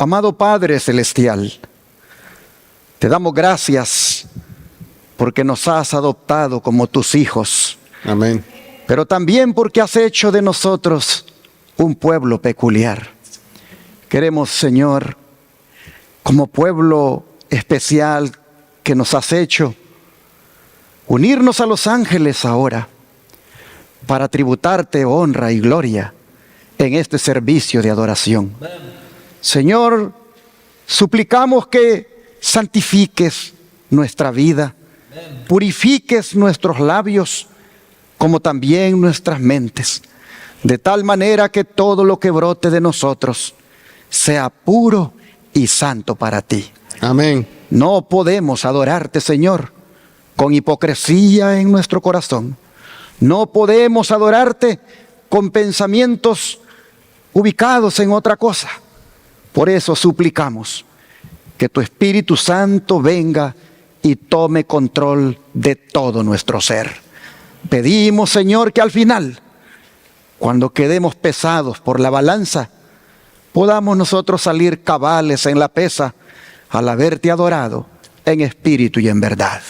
Amado Padre Celestial, te damos gracias porque nos has adoptado como tus hijos. Amén. Pero también porque has hecho de nosotros un pueblo peculiar. Queremos, Señor, como pueblo especial que nos has hecho, unirnos a los ángeles ahora para tributarte honra y gloria en este servicio de adoración. Señor, suplicamos que santifiques nuestra vida, purifiques nuestros labios, como también nuestras mentes, de tal manera que todo lo que brote de nosotros sea puro y santo para ti. Amén. No podemos adorarte, Señor, con hipocresía en nuestro corazón. No podemos adorarte con pensamientos ubicados en otra cosa. Por eso suplicamos que tu Espíritu Santo venga y tome control de todo nuestro ser. Pedimos, Señor, que al final, cuando quedemos pesados por la balanza, podamos nosotros salir cabales en la pesa al haberte adorado en espíritu y en verdad.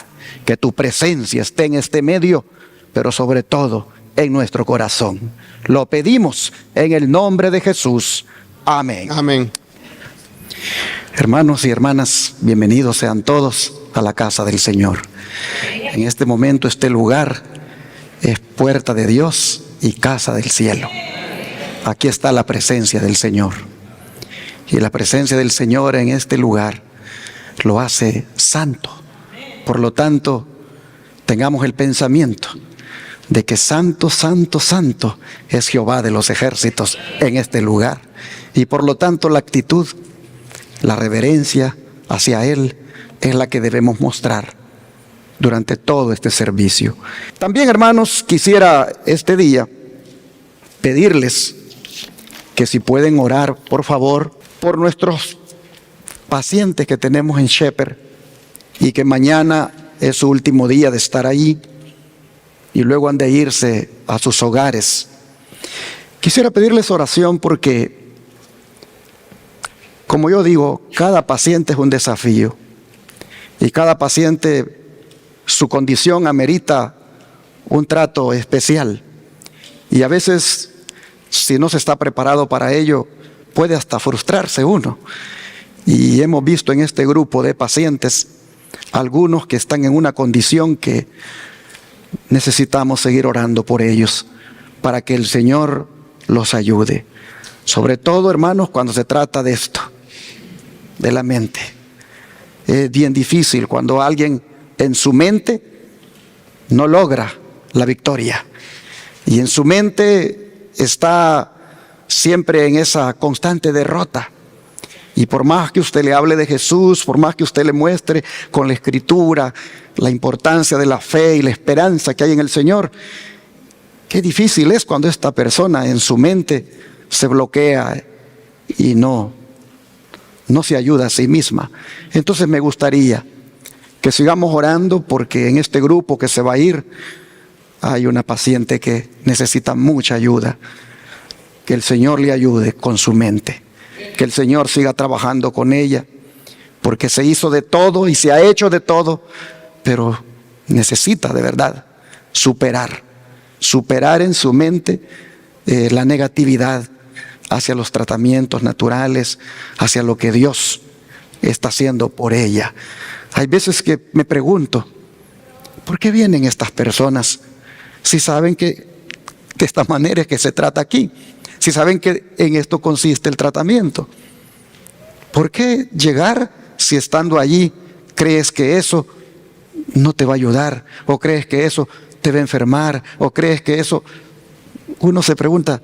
Que tu presencia esté en este medio, pero sobre todo en nuestro corazón. Lo pedimos en el nombre de Jesús. Amén. Amén. Hermanos y hermanas, bienvenidos sean todos a la casa del Señor. En este momento este lugar es puerta de Dios y casa del cielo. Aquí está la presencia del Señor. Y la presencia del Señor en este lugar lo hace santo. Por lo tanto, tengamos el pensamiento de que santo, santo, santo es Jehová de los ejércitos en este lugar. Y por lo tanto la actitud, la reverencia hacia Él es la que debemos mostrar durante todo este servicio. También, hermanos, quisiera este día pedirles que si pueden orar, por favor, por nuestros pacientes que tenemos en Shepherd y que mañana es su último día de estar ahí y luego han de irse a sus hogares. Quisiera pedirles oración porque, como yo digo, cada paciente es un desafío y cada paciente, su condición amerita un trato especial. Y a veces, si no se está preparado para ello, puede hasta frustrarse uno. Y hemos visto en este grupo de pacientes algunos que están en una condición que necesitamos seguir orando por ellos para que el Señor los ayude. Sobre todo, hermanos, cuando se trata de esto, de la mente. Es bien difícil cuando alguien en su mente no logra la victoria. Y en su mente está siempre en esa constante derrota. Y por más que usted le hable de Jesús, por más que usted le muestre con la Escritura la importancia de la fe y la esperanza que hay en el Señor, qué difícil es cuando esta persona en su mente se bloquea y no se ayuda a sí misma. Entonces me gustaría que sigamos orando porque en este grupo que se va a ir hay una paciente que necesita mucha ayuda. Que el Señor le ayude con su mente. Que el Señor siga trabajando con ella, porque se hizo de todo y se ha hecho de todo, pero necesita de verdad superar en su mente la negatividad hacia los tratamientos naturales, hacia lo que Dios está haciendo por ella. Hay veces que me pregunto, ¿por qué vienen estas personas si saben que de esta manera es que se trata aquí? Si saben que en esto consiste el tratamiento. ¿Por qué llegar si estando allí crees que eso no te va a ayudar? ¿O crees que eso te va a enfermar? ¿O crees que eso? Uno se pregunta,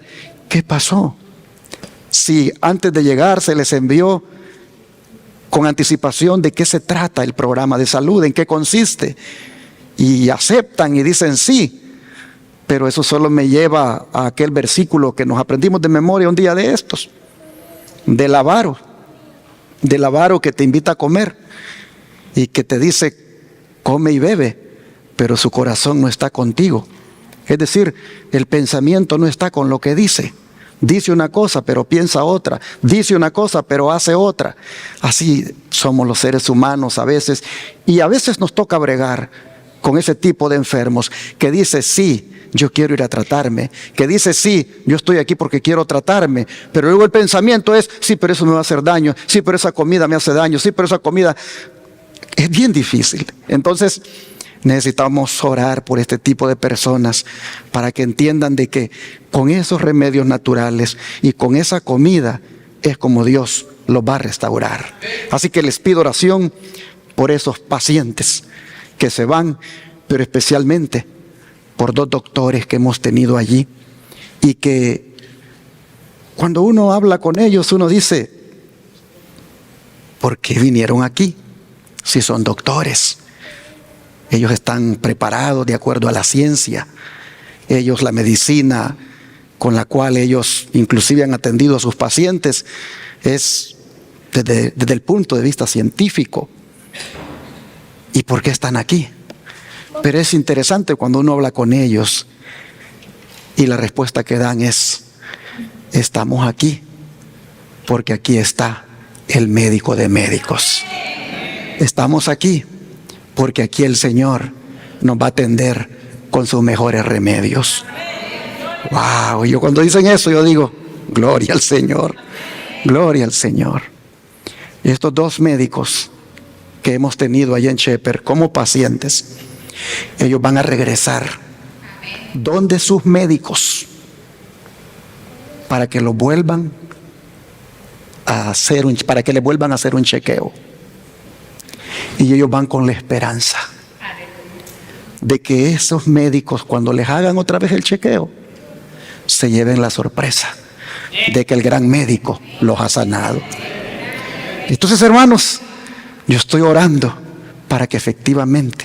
¿qué pasó? Si antes de llegar se les envió con anticipación de qué se trata el programa de salud, en qué consiste, y aceptan y dicen sí. Pero eso solo me lleva a aquel versículo que nos aprendimos de memoria un día de estos, del avaro que te invita a comer y que te dice come y bebe, pero su corazón no está contigo. Es decir, el pensamiento no está con lo que dice, Dice una cosa, pero piensa otra. Dice una cosa, pero hace otra. Así somos los seres humanos a veces. Y a veces nos toca bregar con ese tipo de enfermos que dice, sí, yo quiero ir a tratarme. Que dice, sí, yo estoy aquí porque quiero tratarme. Pero luego el pensamiento es, sí, pero eso me va a hacer daño. Sí, pero esa comida me hace daño. Sí, pero esa comida... Es bien difícil. Entonces necesitamos orar por este tipo de personas para que entiendan de que con esos remedios naturales y con esa comida es como Dios los va a restaurar. Así que les pido oración por esos pacientes que se van, pero especialmente por 2 doctores que hemos tenido allí y que cuando uno habla con ellos uno dice, ¿por qué vinieron aquí? Si son doctores, ellos están preparados de acuerdo a la ciencia, ellos la medicina con la cual ellos inclusive han atendido a sus pacientes es desde el punto de vista científico. ¿Y por qué están aquí? Pero es interesante cuando uno habla con ellos y la respuesta que dan es, estamos aquí porque aquí está el médico de médicos. Estamos aquí porque aquí el Señor nos va a atender con sus mejores remedios. Wow, yo cuando dicen eso yo digo, gloria al Señor, gloria al Señor. Y estos 2 médicos que hemos tenido allá en Shepherd como pacientes, ellos van a regresar donde sus médicos para que los vuelvan a hacer para que le vuelvan a hacer un chequeo. Y ellos van con la esperanza de que esos médicos, cuando les hagan otra vez el chequeo, se lleven la sorpresa de que el gran médico los ha sanado. Entonces, hermanos, yo estoy orando para que efectivamente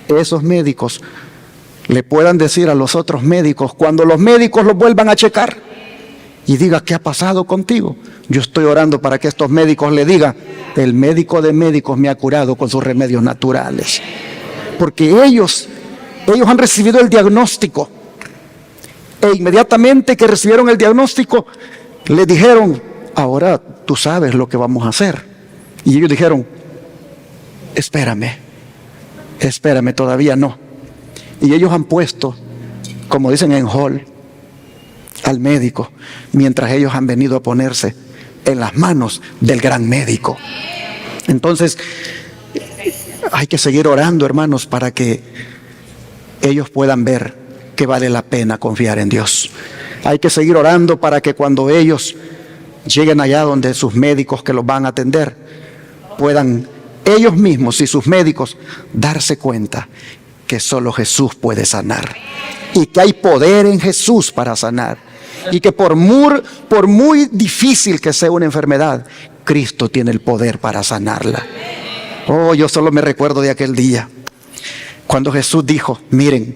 esos médicos le puedan decir a los otros médicos, cuando los médicos los vuelvan a checar y diga, ¿qué ha pasado contigo? Yo estoy orando para que estos médicos le digan, el médico de médicos me ha curado con sus remedios naturales. Porque ellos han recibido el diagnóstico. E inmediatamente que recibieron el diagnóstico, le dijeron, ahora tú sabes lo que vamos a hacer. Y ellos dijeron, espérame, todavía no. Y ellos han puesto, como dicen en Hall, al médico, mientras ellos han venido a ponerse en las manos del gran médico. Entonces, hay que seguir orando, hermanos, para que ellos puedan ver que vale la pena confiar en Dios. Hay que seguir orando para que cuando ellos lleguen allá donde sus médicos que los van a atender, puedan ellos mismos y sus médicos darse cuenta que solo Jesús puede sanar y que hay poder en Jesús para sanar. Y que por muy difícil que sea una enfermedad, Cristo tiene el poder para sanarla. Oh, yo solo me recuerdo de aquel día cuando Jesús dijo, miren,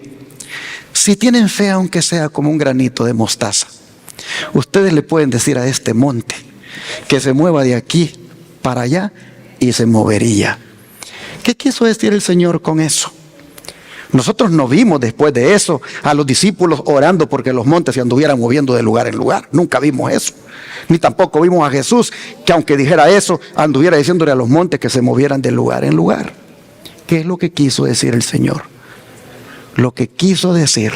si tienen fe aunque sea como un granito de mostaza, ustedes le pueden decir a este monte que se mueva de aquí para allá y se movería. ¿Qué quiso decir el Señor con eso? Nosotros no vimos después de eso a los discípulos orando porque los montes se anduvieran moviendo de lugar en lugar. Nunca vimos eso. Ni tampoco vimos a Jesús que aunque dijera eso, anduviera diciéndole a los montes que se movieran de lugar en lugar. ¿Qué es lo que quiso decir el Señor? Lo que quiso decir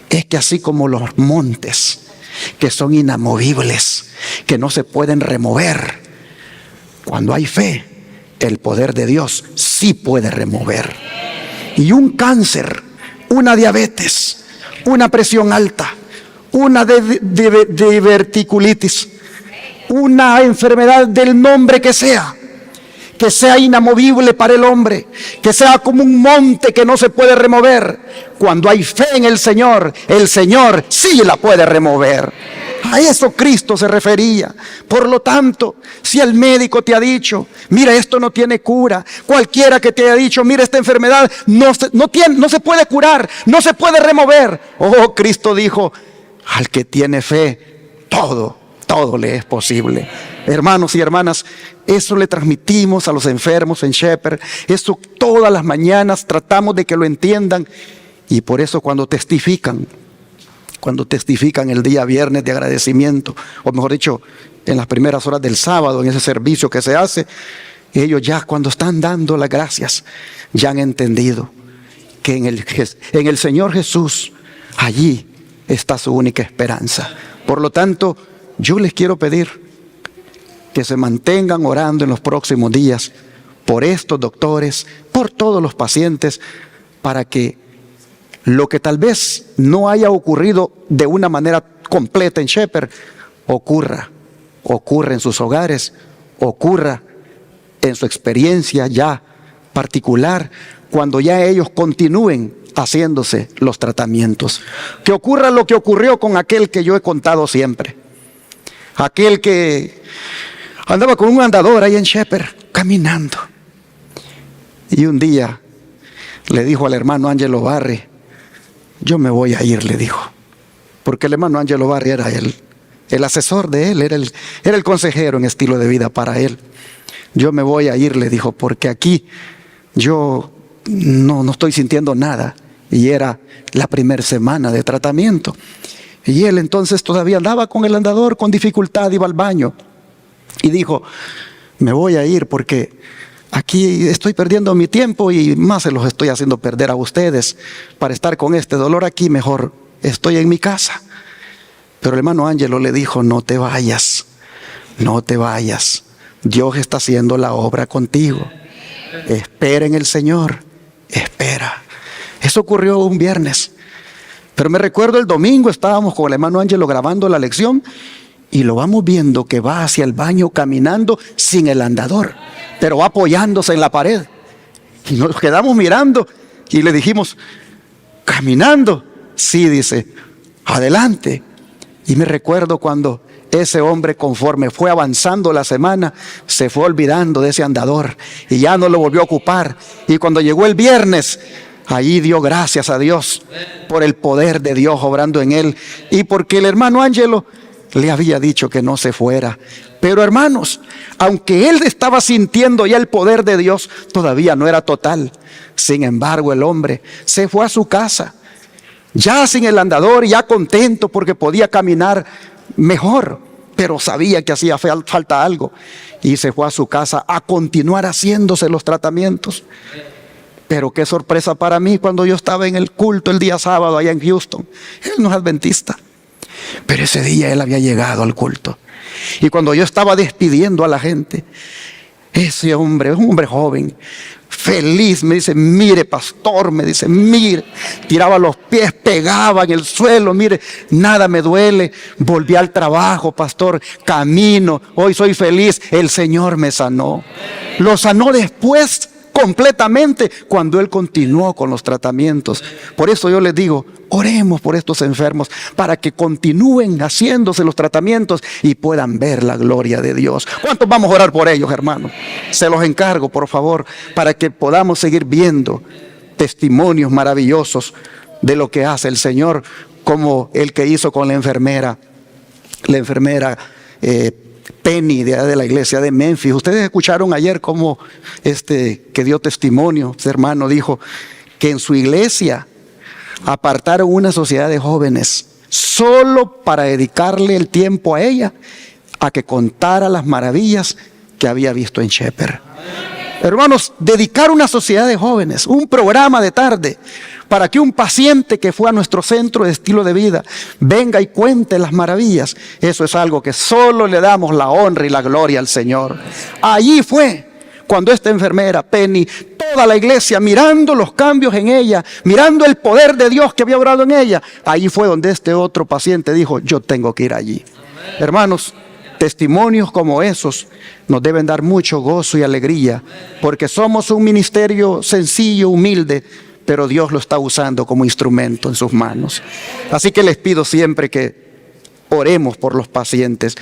es que así como los montes, que son inamovibles, que no se pueden remover, cuando hay fe, el poder de Dios sí puede remover. Y un cáncer, una diabetes, una presión alta, una diverticulitis, una enfermedad del nombre que sea inamovible para el hombre, que sea como un monte que no se puede remover. Cuando hay fe en el Señor sí la puede remover. A eso Cristo se refería. Por lo tanto, si el médico te ha dicho, mira, esto no tiene cura, cualquiera que te haya dicho, mira, esta enfermedad no se puede curar, no se puede remover. Oh, Cristo dijo, al que tiene fe, todo le es posible. Hermanos y hermanas, eso le transmitimos a los enfermos en Shepherd. Eso todas las mañanas tratamos de que lo entiendan. Y por eso cuando testifican, cuando testifican el día viernes de agradecimiento, o mejor dicho, en las primeras horas del sábado, en ese servicio que se hace, ellos ya cuando están dando las gracias, ya han entendido que en el Señor Jesús, allí está su única esperanza. Por lo tanto, yo les quiero pedir que se mantengan orando en los próximos días por estos doctores, por todos los pacientes, para que lo que tal vez no haya ocurrido de una manera completa en Shepherd, ocurra en sus hogares, ocurra en su experiencia ya particular, cuando ya ellos continúen haciéndose los tratamientos. Que ocurra lo que ocurrió con aquel que yo he contado siempre. Aquel que andaba con un andador ahí en Shepherd, caminando. Y un día le dijo al hermano Ángelo Barri, yo me voy a ir, le dijo. Porque el hermano Ángelo Barri era el asesor de él, era el consejero en estilo de vida para él. Yo me voy a ir, le dijo, porque aquí yo no estoy sintiendo nada. Y era la primera semana de tratamiento. Y él entonces todavía andaba con el andador, con dificultad, iba al baño. Y dijo, me voy a ir porque aquí estoy perdiendo mi tiempo y más se los estoy haciendo perder a ustedes. Para estar con este dolor aquí, mejor estoy en mi casa. Pero el hermano Ángelo le dijo, no te vayas, no te vayas. Dios está haciendo la obra contigo. Espera en el Señor, espera. Eso ocurrió un viernes. Pero me recuerdo el domingo estábamos con el hermano Ángelo grabando la lección y lo vamos viendo que va hacia el baño caminando sin el andador, pero va apoyándose en la pared. Y nos quedamos mirando y le dijimos, ¿caminando? Sí, dice, adelante. Y me recuerdo cuando ese hombre, conforme fue avanzando la semana, se fue olvidando de ese andador y ya no lo volvió a ocupar. Y cuando llegó el viernes, allí dio gracias a Dios por el poder de Dios obrando en él y porque el hermano Ángelo le había dicho que no se fuera. Pero hermanos, aunque él estaba sintiendo ya el poder de Dios, todavía no era total. Sin embargo, el hombre se fue a su casa, ya sin el andador, ya contento porque podía caminar mejor, pero sabía que hacía falta algo. Y se fue a su casa a continuar haciéndose los tratamientos. Pero qué sorpresa para mí cuando yo estaba en el culto el día sábado allá en Houston. Él no es adventista, pero ese día él había llegado al culto. Y cuando yo estaba despidiendo a la gente, ese hombre, un hombre joven, feliz, me dice, mire pastor, me dice, mire, tiraba los pies, pegaba en el suelo, mire, nada me duele, volví al trabajo, pastor, camino, hoy soy feliz, el Señor me sanó. Lo sanó después completamente cuando él continuó con los tratamientos. Por eso yo les digo, oremos por estos enfermos para que continúen haciéndose los tratamientos y puedan ver la gloria de Dios. ¿Cuántos vamos a orar por ellos, hermanos? Se los encargo, por favor, para que podamos seguir viendo testimonios maravillosos de lo que hace el Señor, como el que hizo con la enfermera Penny de la iglesia de Memphis. Ustedes escucharon ayer cómo que dio testimonio. Este hermano dijo que en su iglesia apartaron una sociedad de jóvenes solo para dedicarle el tiempo a ella, a que contara las maravillas que había visto en Shepherd. Hermanos, dedicar una sociedad de jóvenes, un programa de tarde, para que un paciente que fue a nuestro centro de estilo de vida venga y cuente las maravillas, eso es algo que solo le damos la honra y la gloria al Señor. Allí fue cuando esta enfermera, Penny, toda la iglesia mirando los cambios en ella, mirando el poder de Dios que había obrado en ella, ahí fue donde este otro paciente dijo, yo tengo que ir allí. Hermanos, testimonios como esos nos deben dar mucho gozo y alegría, porque somos un ministerio sencillo, humilde, pero Dios lo está usando como instrumento en sus manos. Así que les pido siempre que oremos por los pacientes.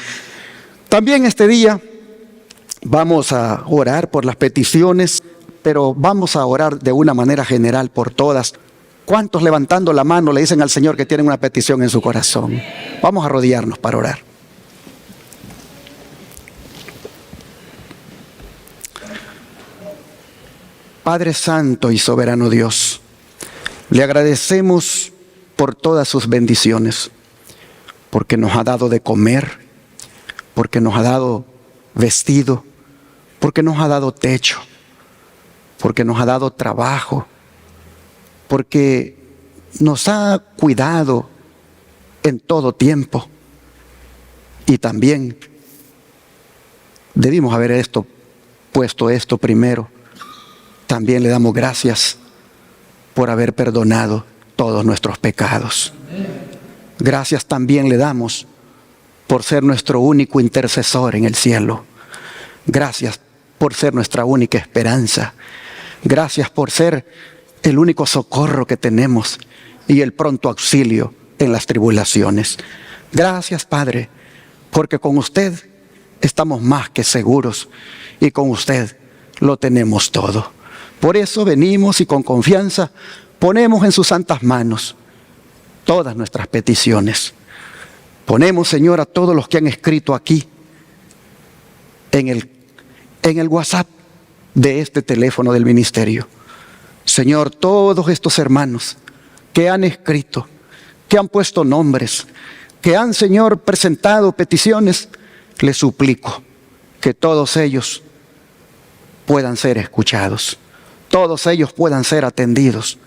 También este día vamos a orar por las peticiones, pero vamos a orar de una manera general por todas. ¿Cuántos levantando la mano le dicen al Señor que tienen una petición en su corazón? Vamos a arrodillarnos para orar. Padre Santo y Soberano Dios, le agradecemos por todas sus bendiciones, porque nos ha dado de comer, porque nos ha dado vestido, porque nos ha dado techo, porque nos ha dado trabajo, porque nos ha cuidado en todo tiempo. Y también debimos haber puesto esto primero. También le damos gracias por haber perdonado todos nuestros pecados. Gracias también le damos por ser nuestro único intercesor en el cielo. Gracias por ser nuestra única esperanza. Gracias por ser el único socorro que tenemos y el pronto auxilio en las tribulaciones. Gracias, Padre, porque con usted estamos más que seguros y con usted lo tenemos todo. Por eso venimos y con confianza ponemos en sus santas manos todas nuestras peticiones. Ponemos, Señor, a todos los que han escrito aquí en el WhatsApp de este teléfono del ministerio. Señor, todos estos hermanos que han escrito, que han puesto nombres, que han, Señor, presentado peticiones, les suplico que todos ellos puedan ser escuchados, todos ellos puedan ser atendidos,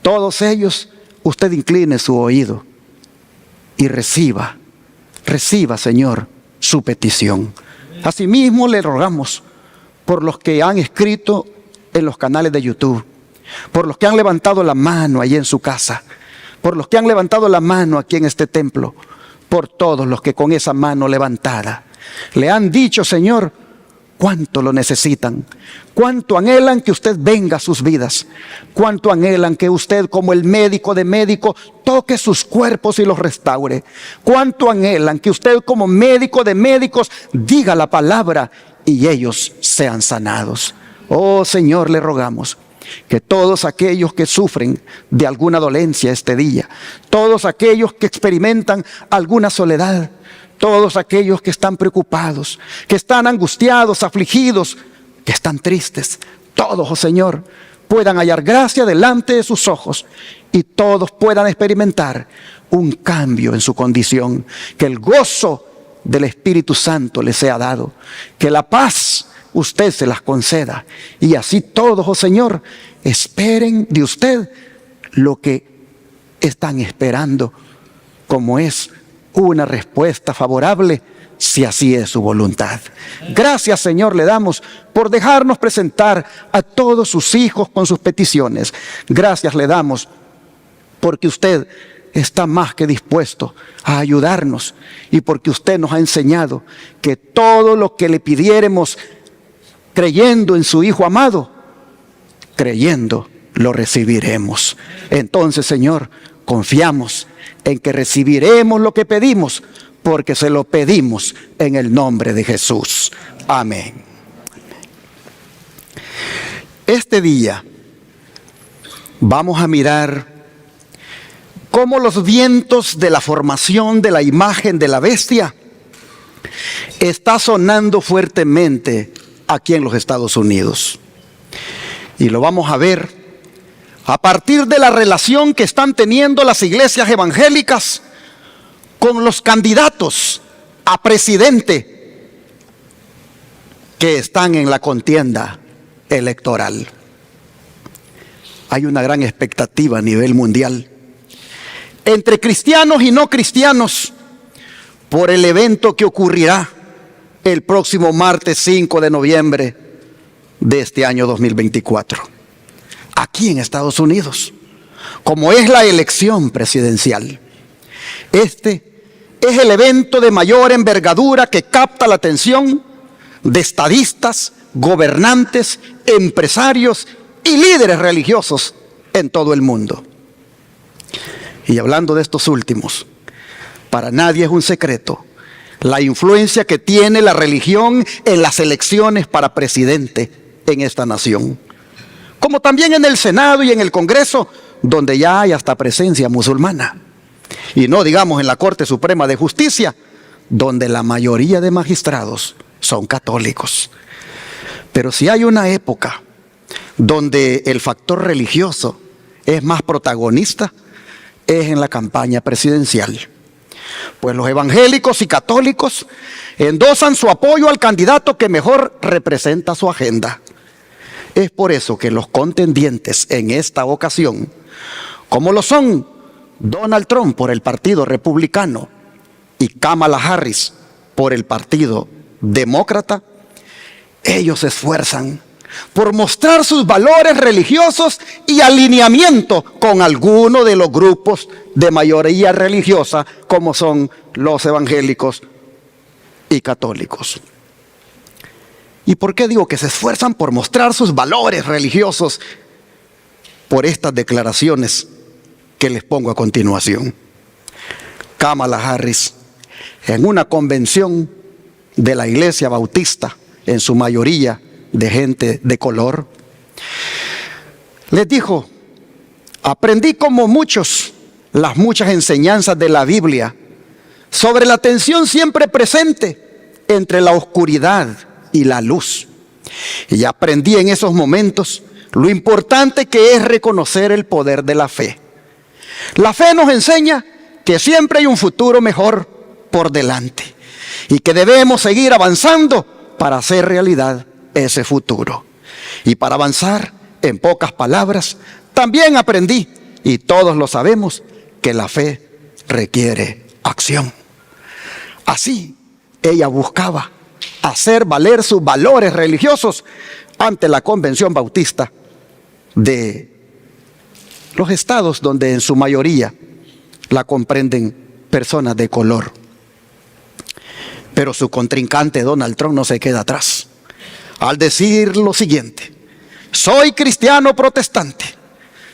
todos ellos usted incline su oído y reciba, Señor, su petición. Asimismo le rogamos por los que han escrito en los canales de YouTube, por los que han levantado la mano allí en su casa, por los que han levantado la mano aquí en este templo, por todos los que con esa mano levantada le han dicho, Señor, cuánto lo necesitan, cuánto anhelan que usted venga a sus vidas, cuánto anhelan que usted, como el médico de médicos, toque sus cuerpos y los restaure, cuánto anhelan que usted, como médico de médicos, diga la palabra y ellos sean sanados. Oh Señor, le rogamos que todos aquellos que sufren de alguna dolencia este día, todos aquellos que experimentan alguna soledad, todos aquellos que están preocupados, que están angustiados, afligidos, que están tristes, todos, oh Señor, puedan hallar gracia delante de sus ojos y todos puedan experimentar un cambio en su condición, que el gozo del Espíritu Santo les sea dado, que la paz usted se las conceda y así todos, oh Señor, esperen de usted lo que están esperando, como es una respuesta favorable, si así es su voluntad. Gracias, Señor, le damos por dejarnos presentar a todos sus hijos con sus peticiones. Gracias le damos porque usted está más que dispuesto a ayudarnos y porque usted nos ha enseñado que todo lo que le pidiéremos creyendo en su Hijo amado, creyendo lo recibiremos. Entonces, Señor, confiamos en que recibiremos lo que pedimos, porque se lo pedimos en el nombre de Jesús. Amén. Este día vamos a mirar cómo los vientos de la formación de la imagen de la bestia está sonando fuertemente aquí en los Estados Unidos. Y lo vamos a ver a partir de la relación que están teniendo las iglesias evangélicas con los candidatos a presidente que están en la contienda electoral. Hay una gran expectativa a nivel mundial entre cristianos y no cristianos por el evento que ocurrirá el próximo martes 5 de noviembre de este año 2024, aquí en Estados Unidos, como es la elección presidencial. Este es el evento de mayor envergadura que capta la atención de estadistas, gobernantes, empresarios y líderes religiosos en todo el mundo. Y hablando de estos últimos, para nadie es un secreto la influencia que tiene la religión en las elecciones para presidente en esta nación, como también en el Senado y en el Congreso, donde ya hay hasta presencia musulmana. Y no digamos en la Corte Suprema de Justicia, donde la mayoría de magistrados son católicos. Pero si hay una época donde el factor religioso es más protagonista, es en la campaña presidencial. Pues los evangélicos y católicos endosan su apoyo al candidato que mejor representa su agenda. Es por eso que los contendientes en esta ocasión, como lo son Donald Trump por el Partido Republicano y Kamala Harris por el Partido Demócrata, ellos se esfuerzan por mostrar sus valores religiosos y alineamiento con alguno de los grupos de mayoría religiosa, como son los evangélicos y católicos. ¿Y por qué digo que se esfuerzan por mostrar sus valores religiosos? Por estas declaraciones que les pongo a continuación. Kamala Harris, en una convención de la Iglesia Bautista, en su mayoría de gente de color, les dijo: aprendí como muchos las muchas enseñanzas de la Biblia sobre la tensión siempre presente entre la oscuridad y la luz. Y aprendí en esos momentos lo importante que es reconocer el poder de la fe. La fe nos enseña que siempre hay un futuro mejor por delante y que debemos seguir avanzando para hacer realidad ese futuro. Y para avanzar, en pocas palabras, también aprendí, y todos lo sabemos, que la fe requiere acción. Así, ella buscaba hacer valer sus valores religiosos ante la Convención Bautista de los estados donde en su mayoría la comprenden personas de color. Pero su contrincante Donald Trump no se queda atrás al decir lo siguiente: soy cristiano protestante,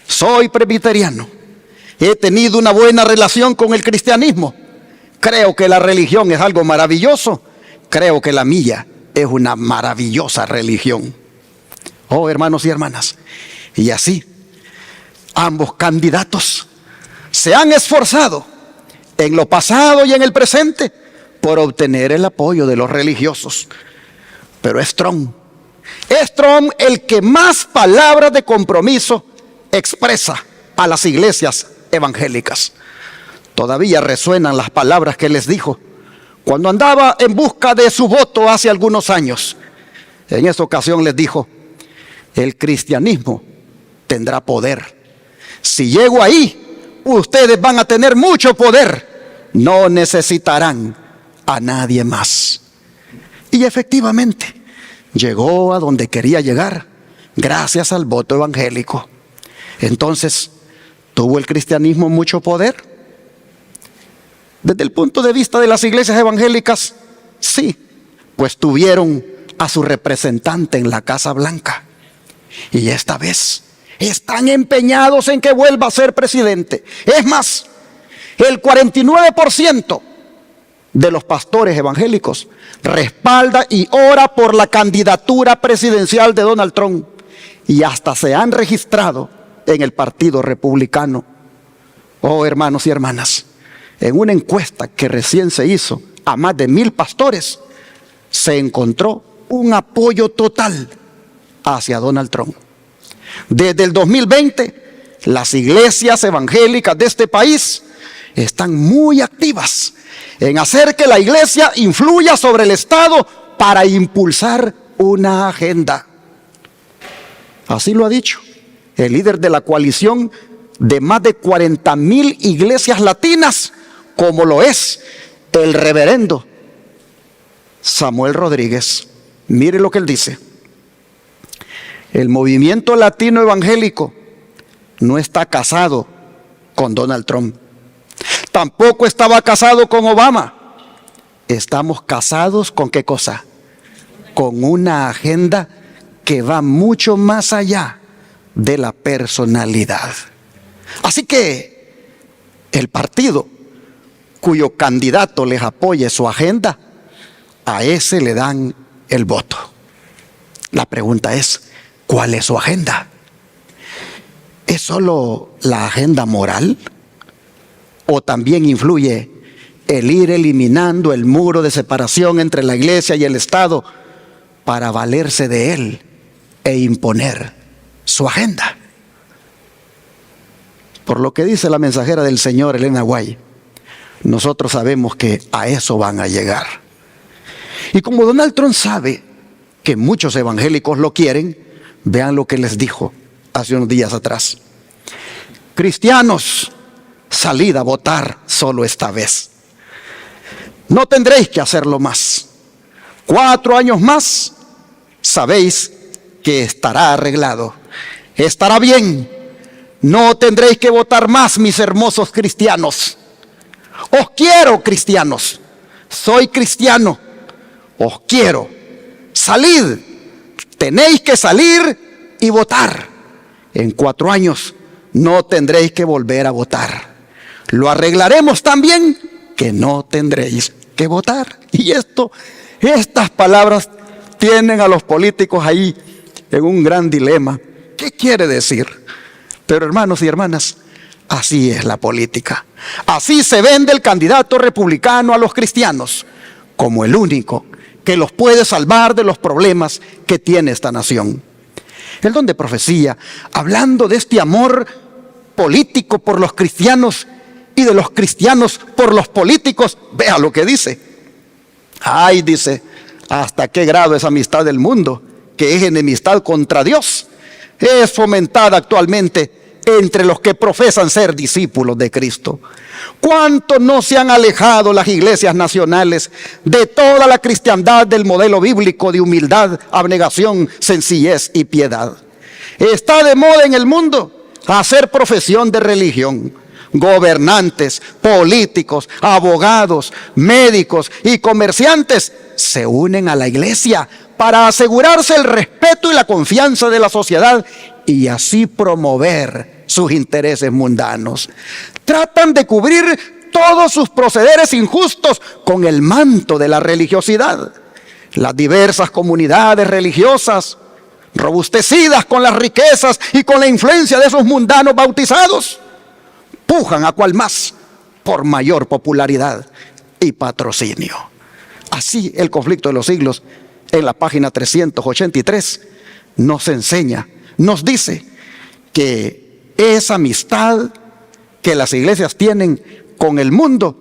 soy presbiteriano, he tenido una buena relación con el cristianismo, creo que la religión es algo maravilloso, creo que la mía es una maravillosa religión. Oh, hermanos y hermanas, y así ambos candidatos se han esforzado en lo pasado y en el presente por obtener el apoyo de los religiosos. Pero es Trump el que más palabras de compromiso expresa a las iglesias evangélicas. Todavía resuenan las palabras que les dijo cuando andaba en busca de su voto hace algunos años. En esa ocasión les dijo: el cristianismo tendrá poder. Si llego ahí, ustedes van a tener mucho poder. No necesitarán a nadie más. Y efectivamente, llegó a donde quería llegar gracias al voto evangélico. Entonces, ¿tuvo el cristianismo mucho poder? Desde el punto de vista de las iglesias evangélicas, sí, pues tuvieron a su representante en la Casa Blanca. Y esta vez están empeñados en que vuelva a ser presidente. Es más, el 49% de los pastores evangélicos respalda y ora por la candidatura presidencial de Donald Trump, y hasta se han registrado en el Partido Republicano. Oh, hermanos y hermanas, en una encuesta que recién se hizo a más de 1,000 pastores, se encontró un apoyo total hacia Donald Trump. Desde el 2020, las iglesias evangélicas de este país están muy activas en hacer que la iglesia influya sobre el Estado para impulsar una agenda. Así lo ha dicho el líder de la coalición de más de 40,000 iglesias latinas, como lo es el reverendo Samuel Rodríguez. Mire lo que él dice: el movimiento latino evangélico no está casado con Donald Trump. Tampoco estaba casado con Obama. Estamos casados con ¿qué cosa? Con una agenda que va mucho más allá de la personalidad. Así que el partido cuyo candidato les apoye su agenda, a ese le dan el voto. La pregunta es: ¿cuál es su agenda? ¿Es solo la agenda moral? ¿O también influye el ir eliminando el muro de separación entre la iglesia y el Estado para valerse de él e imponer su agenda? por lo que dice la mensajera del Señor, Elena White, nosotros sabemos que a eso van a llegar. Y como Donald Trump sabe que muchos evangélicos lo quieren, vean lo que les dijo hace unos días atrás. Cristianos, salid a votar solo esta vez. No tendréis que hacerlo más. 4 años más, sabéis que estará arreglado. Estará bien. No tendréis que votar más, mis hermosos cristianos. Os quiero, cristianos. Soy cristiano. Os quiero. Salid. Tenéis que salir y votar. En 4 años no tendréis que volver a votar. Lo arreglaremos tan bien que no tendréis que votar. Y estas palabras tienen a los políticos ahí en un gran dilema. ¿Qué quiere decir? Pero hermanos y hermanas, así es la política. Así se vende el candidato republicano a los cristianos como el único que los puede salvar de los problemas que tiene esta nación. El don de profecía, hablando de este amor político por los cristianos y de los cristianos por los políticos, vea lo que dice. Ay, dice, hasta qué grado es amistad del mundo, que es enemistad contra Dios. Es fomentada actualmente entre los que profesan ser discípulos de Cristo. ¿Cuánto no se han alejado las iglesias nacionales de toda la cristiandad del modelo bíblico de humildad, abnegación, sencillez y piedad? Está de moda en el mundo hacer profesión de religión. Gobernantes, políticos, abogados, médicos y comerciantes se unen a la iglesia para asegurarse el respeto y la confianza de la sociedad y así promover sus intereses mundanos. Tratan de cubrir todos sus procederes injustos con el manto de la religiosidad. Las diversas comunidades religiosas, robustecidas con las riquezas y con la influencia de esos mundanos bautizados, pujan a cual más por mayor popularidad y patrocinio. Así el conflicto de los siglos, en la página 383, nos enseña, nos dice que esa amistad que las iglesias tienen con el mundo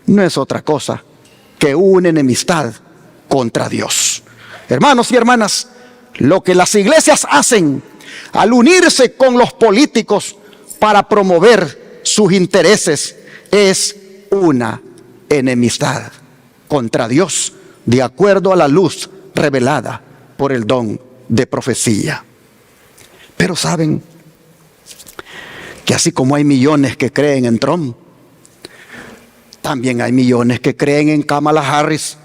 no es otra cosa que una enemistad contra Dios. Hermanos y hermanas, lo que las iglesias hacen al unirse con los políticos para promover sus intereses es una enemistad contra Dios, de acuerdo a la luz revelada por el don de profecía. Pero saben que así como hay millones que creen en Trump, también hay millones que creen en Kamala Harris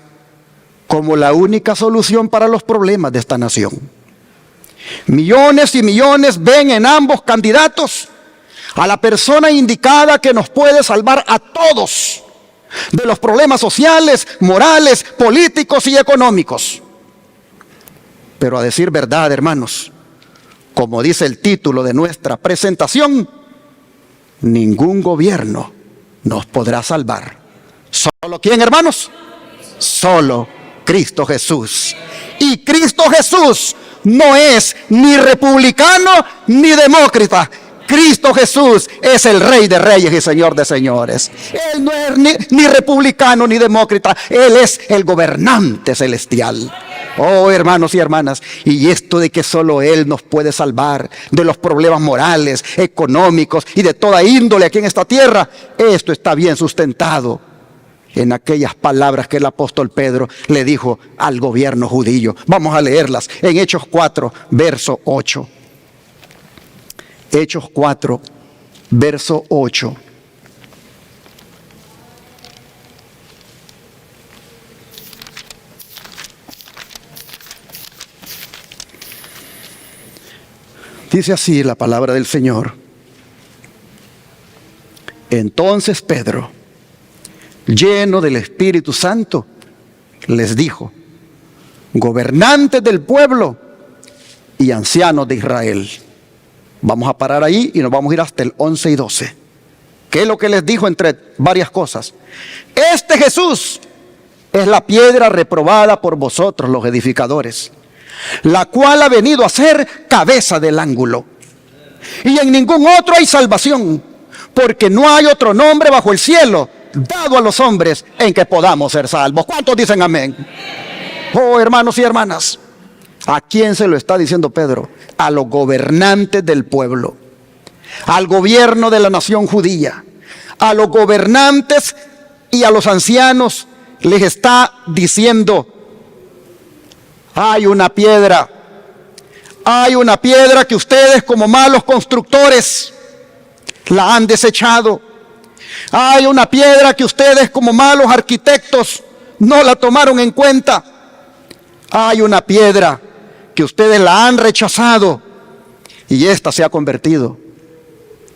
como la única solución para los problemas de esta nación. Millones y millones ven en ambos candidatos a la persona indicada que nos puede salvar a todos de los problemas sociales, morales, políticos y económicos. Pero a decir verdad, hermanos, como dice el título de nuestra presentación, ningún gobierno nos podrá salvar. ¿Solo quién, hermanos? Solo Cristo Jesús. Y Cristo Jesús no es ni republicano ni demócrata. Cristo Jesús es el Rey de Reyes y Señor de Señores. Él no es ni republicano ni demócrata. Él es el gobernante celestial. Oh, hermanos y hermanas, y esto de que solo Él nos puede salvar de los problemas morales, económicos y de toda índole aquí en esta tierra, esto está bien sustentado en aquellas palabras que el apóstol Pedro le dijo al gobierno judío. Vamos a leerlas en Hechos 4, verso 8. Hechos 4, verso 8. Dice así la palabra del Señor. Entonces Pedro, lleno del Espíritu Santo, les dijo: gobernantes del pueblo y ancianos de Israel. Vamos a parar ahí y nos vamos a ir hasta el 11 y 12. ¿Qué es lo que les dijo entre varias cosas? Este Jesús es la piedra reprobada por vosotros los edificadores, la cual ha venido a ser cabeza del ángulo. Y en ningún otro hay salvación, porque no hay otro nombre bajo el cielo dado a los hombres en que podamos ser salvos. ¿Cuántos dicen amén? Oh, hermanos y hermanas, ¿a quién se lo está diciendo Pedro? A los gobernantes del pueblo, al gobierno de la nación judía, a los gobernantes y a los ancianos les está diciendo: hay una piedra que ustedes como malos constructores la han desechado. Hay una piedra que ustedes como malos arquitectos no la tomaron en cuenta. Hay una piedra que ustedes la han rechazado y esta se ha convertido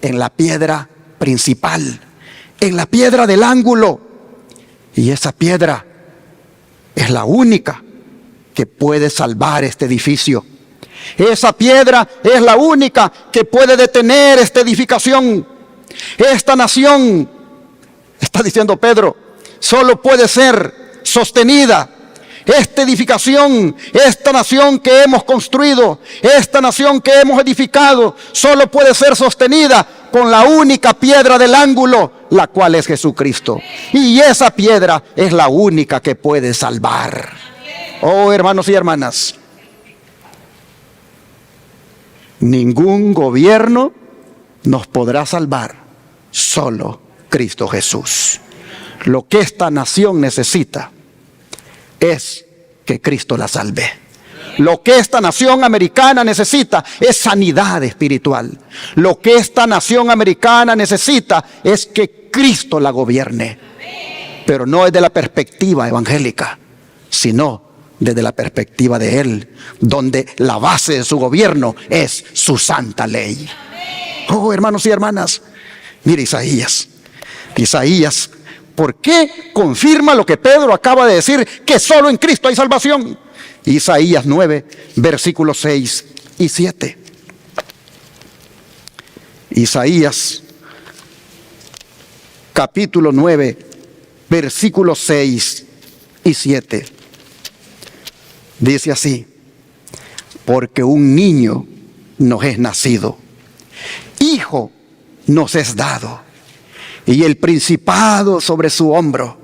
en la piedra principal, en la piedra del ángulo. Y esa piedra es la única que puede salvar este edificio. Esa piedra es la única que puede detener esta edificación. Esta nación, está diciendo Pedro, solo puede ser sostenida. Esta edificación, esta nación que hemos construido, esta nación que hemos edificado, solo puede ser sostenida con la única piedra del ángulo, la cual es Jesucristo. Y esa piedra es la única que puede salvar. Oh, hermanos y hermanas, ningún gobierno nos podrá salvar, solo Cristo Jesús. Lo que esta nación necesita es que Cristo la salve. Lo que esta nación americana necesita es sanidad espiritual. Lo que esta nación americana necesita es que Cristo la gobierne. Pero no desde la perspectiva evangélica, sino desde la perspectiva de Él, donde la base de su gobierno es su santa ley. Oh, hermanos y hermanas, mire Isaías, ¿por qué confirma lo que Pedro acaba de decir? Que solo en Cristo hay salvación. Isaías 9, versículos 6 y 7. Isaías capítulo 9, versículos 6 y 7. Dice así: porque un niño nos es nacido, hijo nos es dado, y el principado sobre su hombro,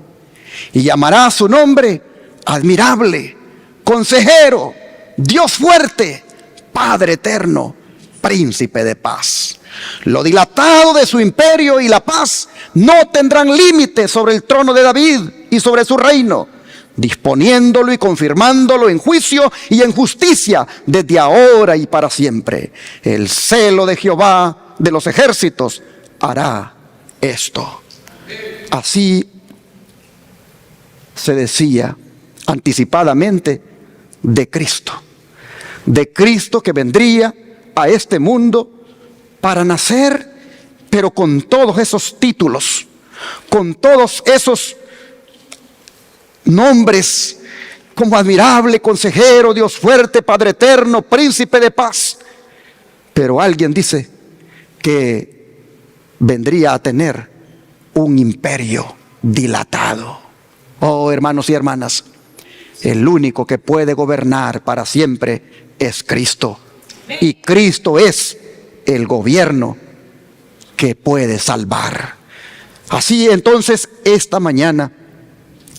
y llamará su nombre admirable, consejero, Dios fuerte, Padre eterno, príncipe de paz. Lo dilatado de su imperio y la paz no tendrán límite sobre el trono de David y sobre su reino, disponiéndolo y confirmándolo en juicio y en justicia desde ahora y para siempre. El celo de Jehová de los ejércitos hará esto. Así se decía anticipadamente de Cristo que vendría a este mundo para nacer, pero con todos esos títulos, con todos esos nombres como admirable, consejero, Dios fuerte, Padre eterno, príncipe de paz. Pero alguien dice que vendría a tener un imperio dilatado. Oh, hermanos y hermanas, el único que puede gobernar para siempre es Cristo. Y Cristo es el gobierno que puede salvar. Así entonces, esta mañana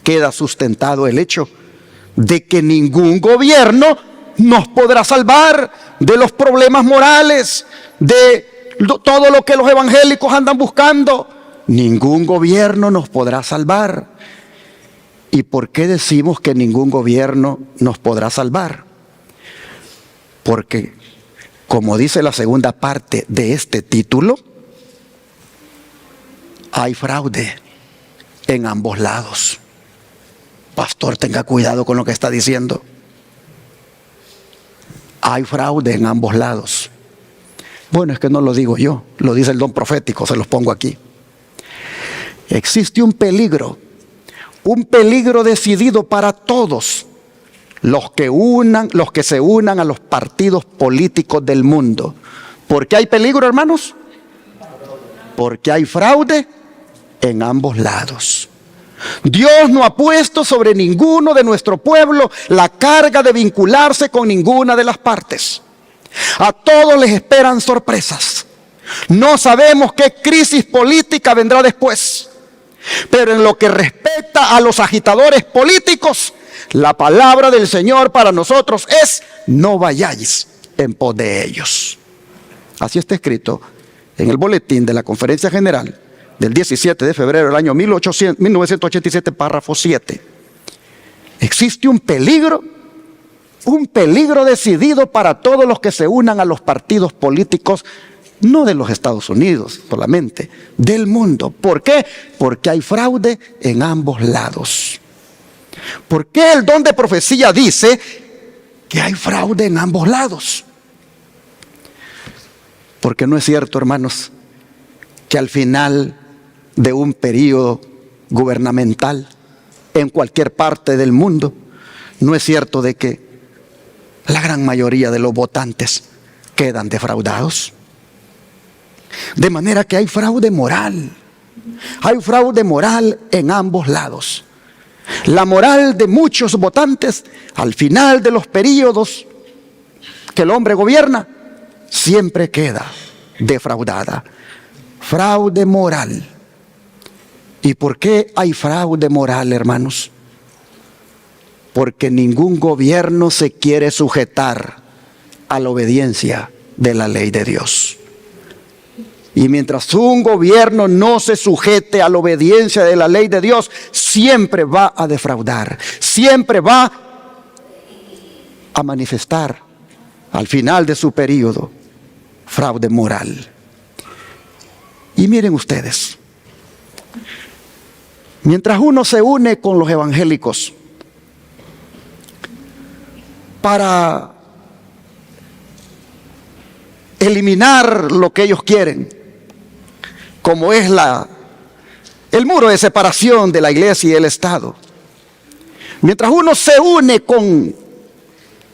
queda sustentado el hecho de que ningún gobierno nos podrá salvar de los problemas morales, de todo lo que los evangélicos andan buscando. Ningún gobierno nos podrá salvar. ¿Y por qué decimos que ningún gobierno nos podrá salvar? Porque, como dice la segunda parte de este título, hay fraude en ambos lados. Pastor, tenga cuidado con lo que está diciendo. Hay fraude en ambos lados. Bueno, es que no lo digo yo, lo dice el don profético, se los pongo aquí. Existe un peligro decidido para todos los que se unan a los partidos políticos del mundo. ¿Por qué hay peligro, hermanos? Porque hay fraude en ambos lados. Dios no ha puesto sobre ninguno de nuestro pueblo la carga de vincularse con ninguna de las partes. A todos les esperan sorpresas. No sabemos qué crisis política vendrá después. Pero en lo que respecta a los agitadores políticos, la palabra del Señor para nosotros es: no vayáis en pos de ellos. Así está escrito en el boletín de la Conferencia General del 17 de febrero del año 1987, párrafo 7. Existe un peligro decidido para todos los que se unan a los partidos políticos, no de los Estados Unidos solamente, del mundo. ¿Por qué? Porque hay fraude en ambos lados. ¿Por qué el don de profecía dice que hay fraude en ambos lados? Porque no es cierto, hermanos, que al final de un periodo gubernamental en cualquier parte del mundo, no es cierto de que la gran mayoría de los votantes quedan defraudados. De manera que hay fraude moral. Hay fraude moral en ambos lados. La moral de muchos votantes al final de los periodos que el hombre gobierna siempre queda defraudada. Fraude moral. ¿Y por qué hay fraude moral, hermanos? Porque ningún gobierno se quiere sujetar a la obediencia de la ley de Dios. Y mientras un gobierno no se sujete a la obediencia de la ley de Dios, siempre va a defraudar, siempre va a manifestar al final de su periodo fraude moral. Y miren ustedes, mientras uno se une con los evangélicos para eliminar lo que ellos quieren, como es el muro de separación de la iglesia y el Estado, mientras uno se une con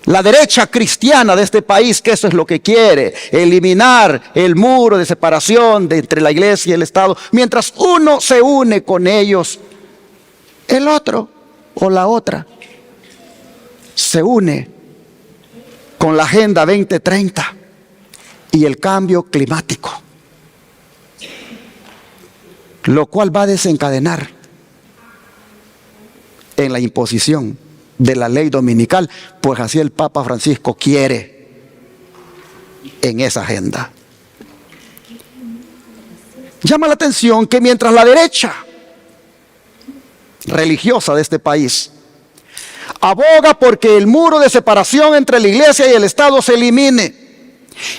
la derecha cristiana de este país, que eso es lo que quiere, eliminar el muro de separación entre la iglesia y el Estado, mientras uno se une con ellos, el otro o la otra se une con la Agenda 2030 y el cambio climático, lo cual va a desencadenar en la imposición de la ley dominical, pues así el Papa Francisco quiere en esa agenda. Llama la atención que mientras la derecha religiosa de este país aboga porque el muro de separación entre la iglesia y el Estado se elimine,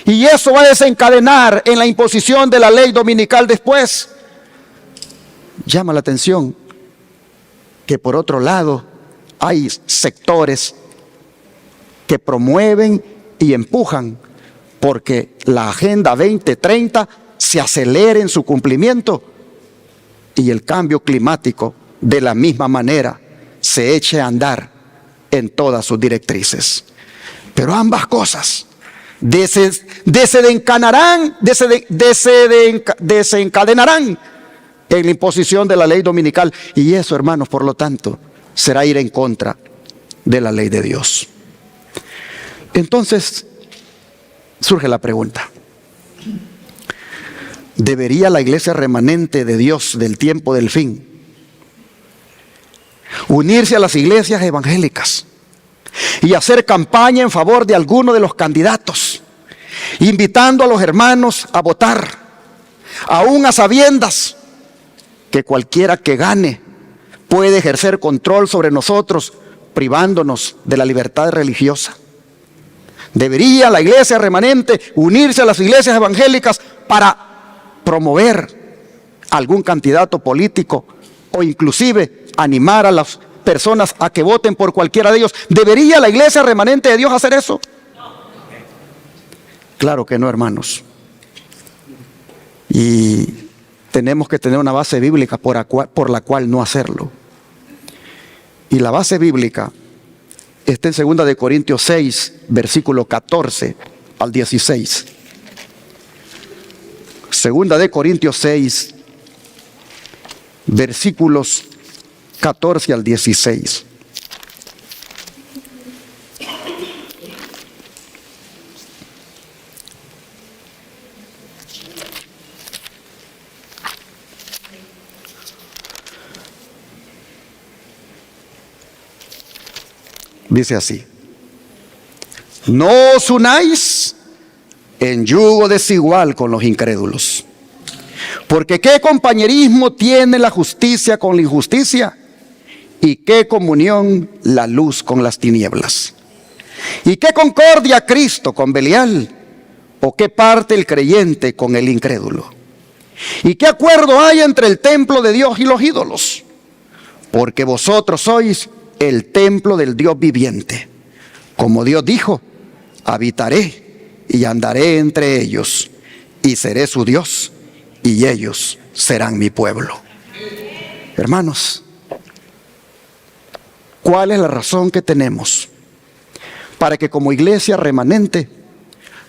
y eso va a desencadenar en la imposición de la ley dominical después, llama la atención que por otro lado hay sectores que promueven y empujan porque la Agenda 2030 se acelere en su cumplimiento y el cambio climático de la misma manera se eche a andar en todas sus directrices. Pero ambas cosas desencadenarán en la imposición de la ley dominical, y eso, hermanos, por lo tanto, será ir en contra de la ley de Dios. Entonces, surge la pregunta: ¿debería la iglesia remanente de Dios del tiempo del fin unirse a las iglesias evangélicas y hacer campaña en favor de alguno de los candidatos, invitando a los hermanos a votar, aún a sabiendas que cualquiera que gane puede ejercer control sobre nosotros, privándonos de la libertad religiosa? ¿Debería la iglesia remanente unirse a las iglesias evangélicas para promover algún candidato político o inclusive animar a las personas a que voten por cualquiera de ellos? ¿Debería la iglesia remanente de Dios hacer eso? Claro que no, hermanos. Y tenemos que tener una base bíblica por la cual no hacerlo. Y la base bíblica está en 2 de Corintios 6, versículo 14 al 16. 2 de Corintios 6, versículos 14 al 16. Dice así: no os unáis en yugo desigual con los incrédulos. Porque ¿qué compañerismo tiene la justicia con la injusticia? ¿Y qué comunión la luz con las tinieblas? ¿Y qué concordia Cristo con Belial? ¿O qué parte el creyente con el incrédulo? ¿Y qué acuerdo hay entre el templo de Dios y los ídolos? Porque vosotros sois el templo del Dios viviente. Como Dios dijo: habitaré y andaré entre ellos, y seré su Dios, y ellos serán mi pueblo. Hermanos, ¿cuál es la razón que tenemos para que como iglesia remanente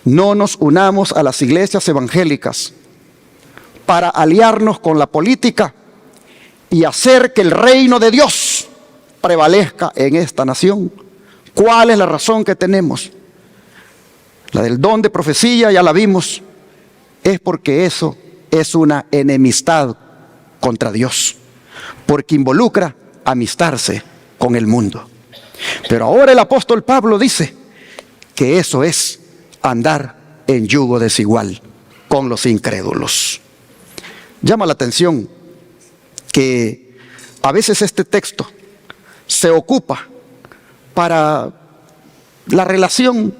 no nos unamos a las iglesias evangélicas para aliarnos con la política y hacer que el reino de Dios prevalezca en esta nación? ¿Cuál es la razón que tenemos? La del don de profecía ya la vimos. Es porque eso es una enemistad contra Dios, porque involucra amistarse con el mundo. Pero ahora el apóstol Pablo dice que eso es andar en yugo desigual con los incrédulos. Llama la atención que a veces este texto se ocupa para la relación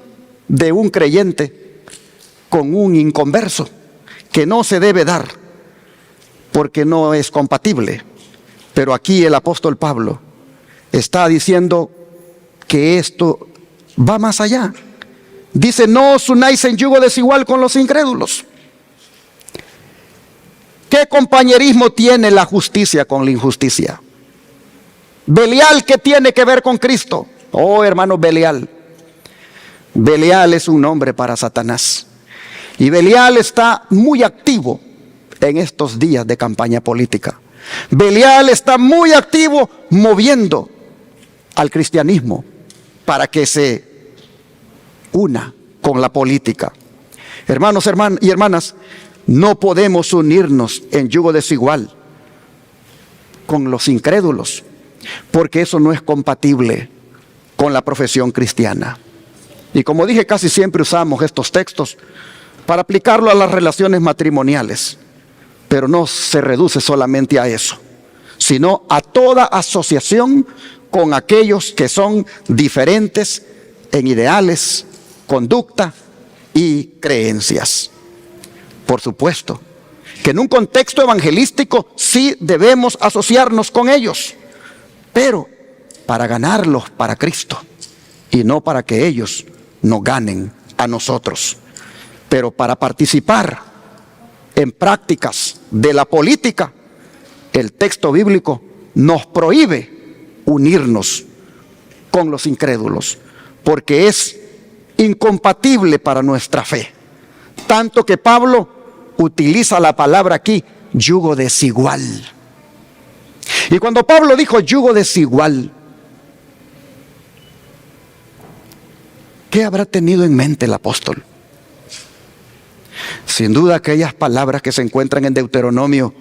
de un creyente con un inconverso, que no se debe dar porque no es compatible. Pero aquí el apóstol Pablo está diciendo que esto va más allá. Dice: no os unáis en yugo desigual con los incrédulos. ¿Qué compañerismo tiene la justicia con la injusticia? Belial, ¿qué tiene que ver con Cristo? Oh, hermano, Belial es un nombre para Satanás. Y Belial está muy activo en estos días de campaña política. Belial está muy activo moviendo al cristianismo para que se una con la política. Hermanos y hermanas, no podemos unirnos en yugo desigual con los incrédulos, porque eso no es compatible con la profesión cristiana. Y como dije, casi siempre usamos estos textos para aplicarlo a las relaciones matrimoniales, pero no se reduce solamente a eso, sino a toda asociación con aquellos que son diferentes en ideales, conducta y creencias. Por supuesto que en un contexto evangelístico sí debemos asociarnos con ellos, pero para ganarlos para Cristo y no para que ellos nos ganen a nosotros. Pero para participar en prácticas de la política, el texto bíblico nos prohíbe unirnos con los incrédulos, porque es incompatible para nuestra fe. Tanto que Pablo utiliza la palabra aquí, yugo desigual. Y cuando Pablo dijo yugo desigual, ¿qué habrá tenido en mente el apóstol? Sin duda aquellas palabras que se encuentran en Deuteronomio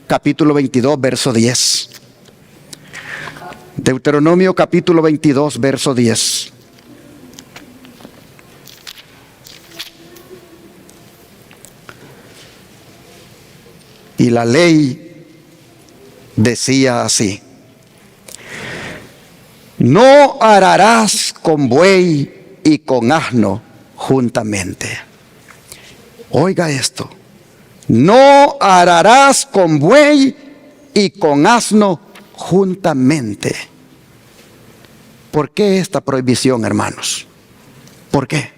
capítulo 22, verso 10. Deuteronomio capítulo 22, verso 10. Y la ley decía así: no ararás con buey y con asno juntamente. Oiga esto: no ararás con buey y con asno juntamente. ¿Por qué esta prohibición, hermanos? ¿Por qué?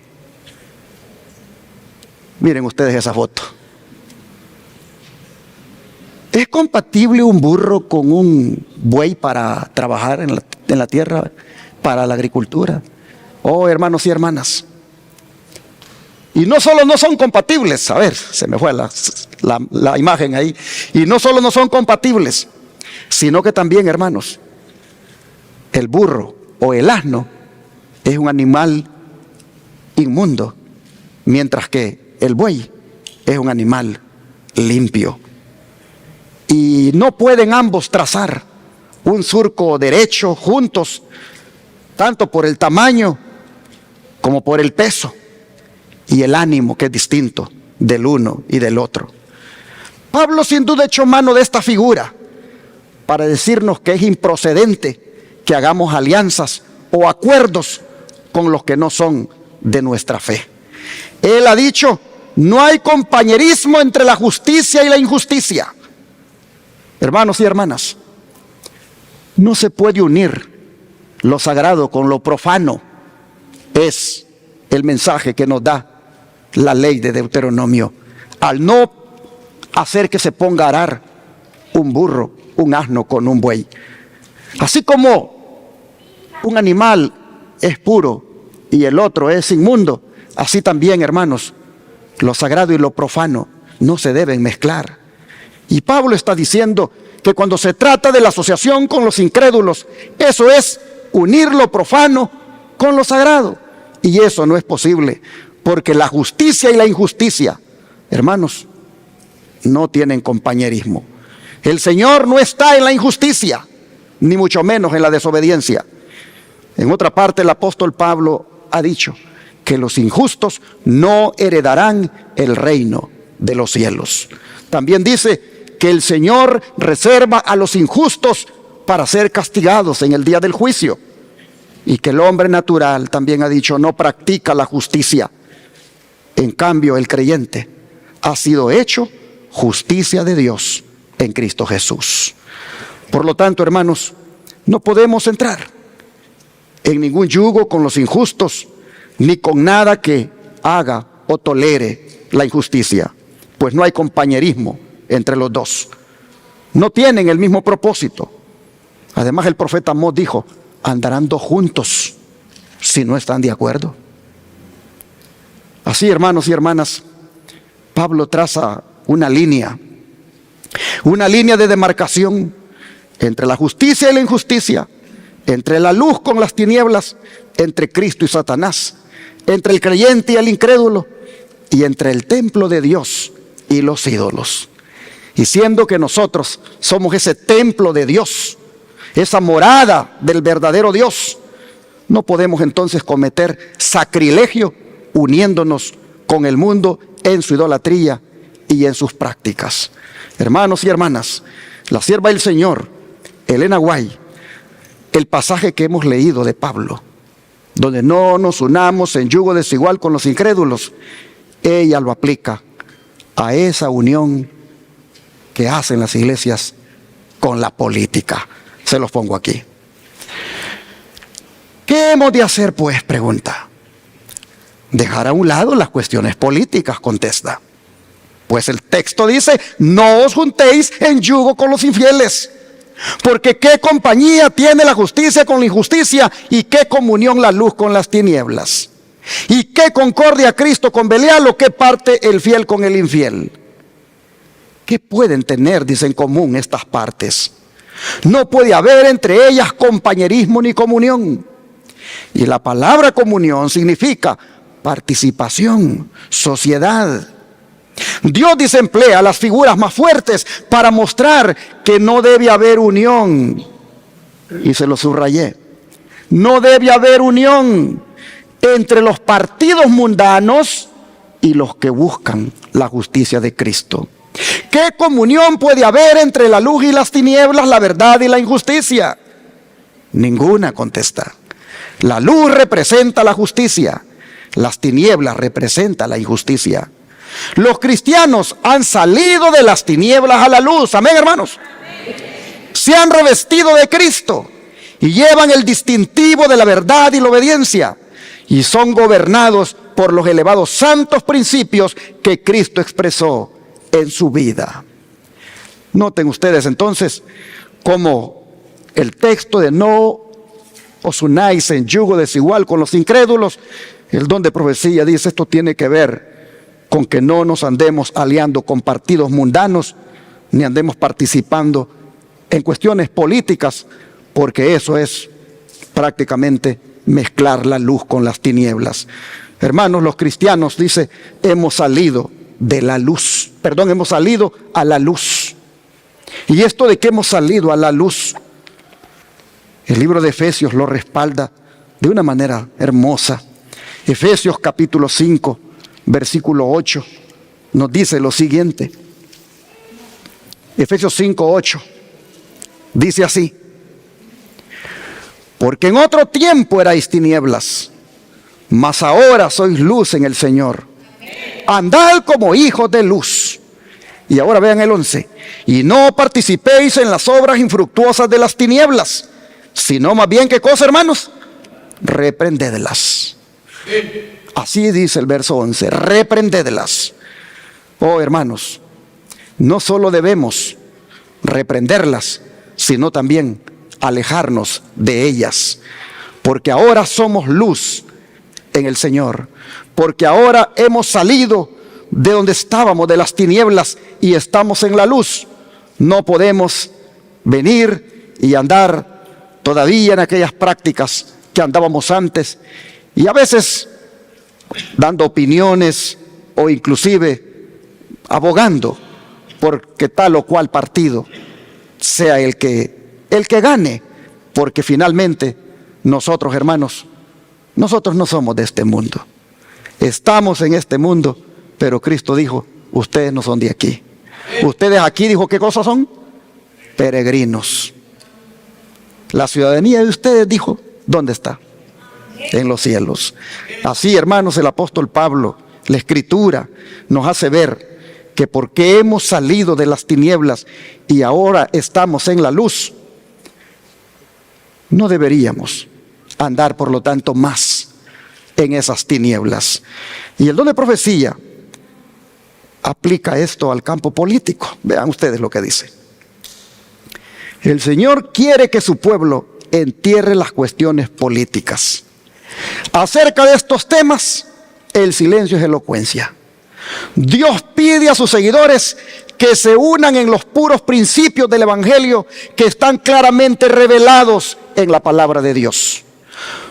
Miren ustedes esa foto. ¿Es compatible un burro con un buey para trabajar en la tierra, para la agricultura? Oh, hermanos y hermanas. Y no solo no son compatibles, a ver, se me fue la imagen ahí. Y no solo no son compatibles, sino que también, hermanos, el burro o el asno es un animal inmundo, mientras que el buey es un animal limpio. Y no pueden ambos trazar un surco derecho juntos, tanto por el tamaño como por el peso y el ánimo, que es distinto del uno y del otro. Pablo sin duda echó mano de esta figura para decirnos que es improcedente que hagamos alianzas o acuerdos con los que no son de nuestra fe. Él ha dicho: no hay compañerismo entre la justicia y la injusticia. Hermanos y hermanas, no se puede unir lo sagrado con lo profano. Es el mensaje que nos da la ley de Deuteronomio, al no hacer que se ponga a arar un burro, un asno con un buey. Así como un animal es puro y el otro es inmundo, así también, hermanos, lo sagrado y lo profano no se deben mezclar. Y Pablo está diciendo que cuando se trata de la asociación con los incrédulos, eso es unir lo profano con lo sagrado. Y eso no es posible, porque la justicia y la injusticia, hermanos, no tienen compañerismo. El Señor no está en la injusticia, ni mucho menos en la desobediencia. En otra parte, el apóstol Pablo ha dicho que los injustos no heredarán el reino de los cielos. También dice que el Señor reserva a los injustos para ser castigados en el día del juicio, y que el hombre natural, también ha dicho, no practica la justicia. En cambio, el creyente ha sido hecho justicia de Dios en Cristo Jesús. Por lo tanto, hermanos, no podemos entrar en ningún yugo con los injustos, ni con nada que haga o tolere la injusticia, pues no hay compañerismo entre los dos. No tienen el mismo propósito. Además, el profeta Amós dijo: andarán dos juntos si no están de acuerdo. Así, hermanos y hermanas, Pablo traza una línea de demarcación entre la justicia y la injusticia, entre la luz con las tinieblas, entre Cristo y Satanás, entre el creyente y el incrédulo, y entre el templo de Dios y los ídolos. Y siendo que nosotros somos ese templo de Dios, esa morada del verdadero Dios, no podemos entonces cometer sacrilegio uniéndonos con el mundo en su idolatría y en sus prácticas. Hermanos y hermanas, la sierva del Señor, Elena White, el pasaje que hemos leído de Pablo, donde no nos unamos en yugo desigual con los incrédulos, ella lo aplica a esa unión que hacen las iglesias con la política. Se los pongo aquí. ¿Qué hemos de hacer, pues? Pregunta. Dejar a un lado las cuestiones políticas, contesta. Pues el texto dice: no os juntéis en yugo con los infieles. Porque qué compañía tiene la justicia con la injusticia, y qué comunión la luz con las tinieblas. Y qué concordia Cristo con Belial, o qué parte el fiel con el infiel. ¿Qué pueden tener, dice, en común estas partes? No puede haber entre ellas compañerismo ni comunión. Y la palabra comunión significa participación, sociedad. Dios desemplea las figuras más fuertes para mostrar que no debe haber unión. Y se lo subrayé. No debe haber unión entre los partidos mundanos y los que buscan la justicia de Cristo. ¿Qué comunión puede haber entre la luz y las tinieblas, la verdad y la injusticia? Ninguna, contesta. La luz representa la justicia, las tinieblas representan la injusticia. Los cristianos han salido de las tinieblas a la luz. Amén, hermanos. Se han revestido de Cristo y llevan el distintivo de la verdad y la obediencia, y son gobernados por los elevados santos principios que Cristo expresó en su vida. Noten ustedes entonces cómo el texto de no os unáis en yugo desigual con los incrédulos, el don de profecía dice: esto tiene que ver con que no nos andemos aliando con partidos mundanos, ni andemos participando en cuestiones políticas, porque eso es prácticamente mezclar la luz con las tinieblas. Hermanos, los cristianos, dice, hemos salido a la luz. Y esto de que hemos salido a la luz, el libro de Efesios lo respalda de una manera hermosa. Efesios capítulo 5, versículo 8, nos dice lo siguiente. Efesios 5, 8, dice así: porque en otro tiempo erais tinieblas, mas ahora sois luz en el Señor. Andad como hijos de luz. Y ahora vean el 11. Y no participéis en las obras infructuosas de las tinieblas, sino más bien, ¿qué cosa, hermanos? Reprendedlas. Así dice el verso 11, reprendedlas. Oh, hermanos, no solo debemos reprenderlas, sino también alejarnos de ellas, porque ahora somos luz en el Señor, porque ahora hemos salido de donde estábamos, de las tinieblas, y estamos en la luz. No podemos venir y andar todavía en aquellas prácticas que andábamos antes, y a veces dando opiniones o inclusive abogando porque tal o cual partido sea el que gane, porque finalmente nosotros, hermanos, nosotros no somos de este mundo. Estamos en este mundo, pero Cristo dijo, ustedes no son de aquí. Ustedes aquí, dijo, ¿qué cosas son? Peregrinos. La ciudadanía de ustedes, dijo, ¿dónde está? En los cielos. Así, hermanos, el apóstol Pablo, la Escritura nos hace ver que porque hemos salido de las tinieblas y ahora estamos en la luz, no deberíamos andar, por lo tanto, más en esas tinieblas. Y el don de profecía aplica esto al campo político. Vean ustedes lo que dice. El Señor quiere que su pueblo entierre las cuestiones políticas. Acerca de estos temas, el silencio es elocuencia. Dios pide a sus seguidores que se unan en los puros principios del Evangelio que están claramente revelados en la palabra de Dios.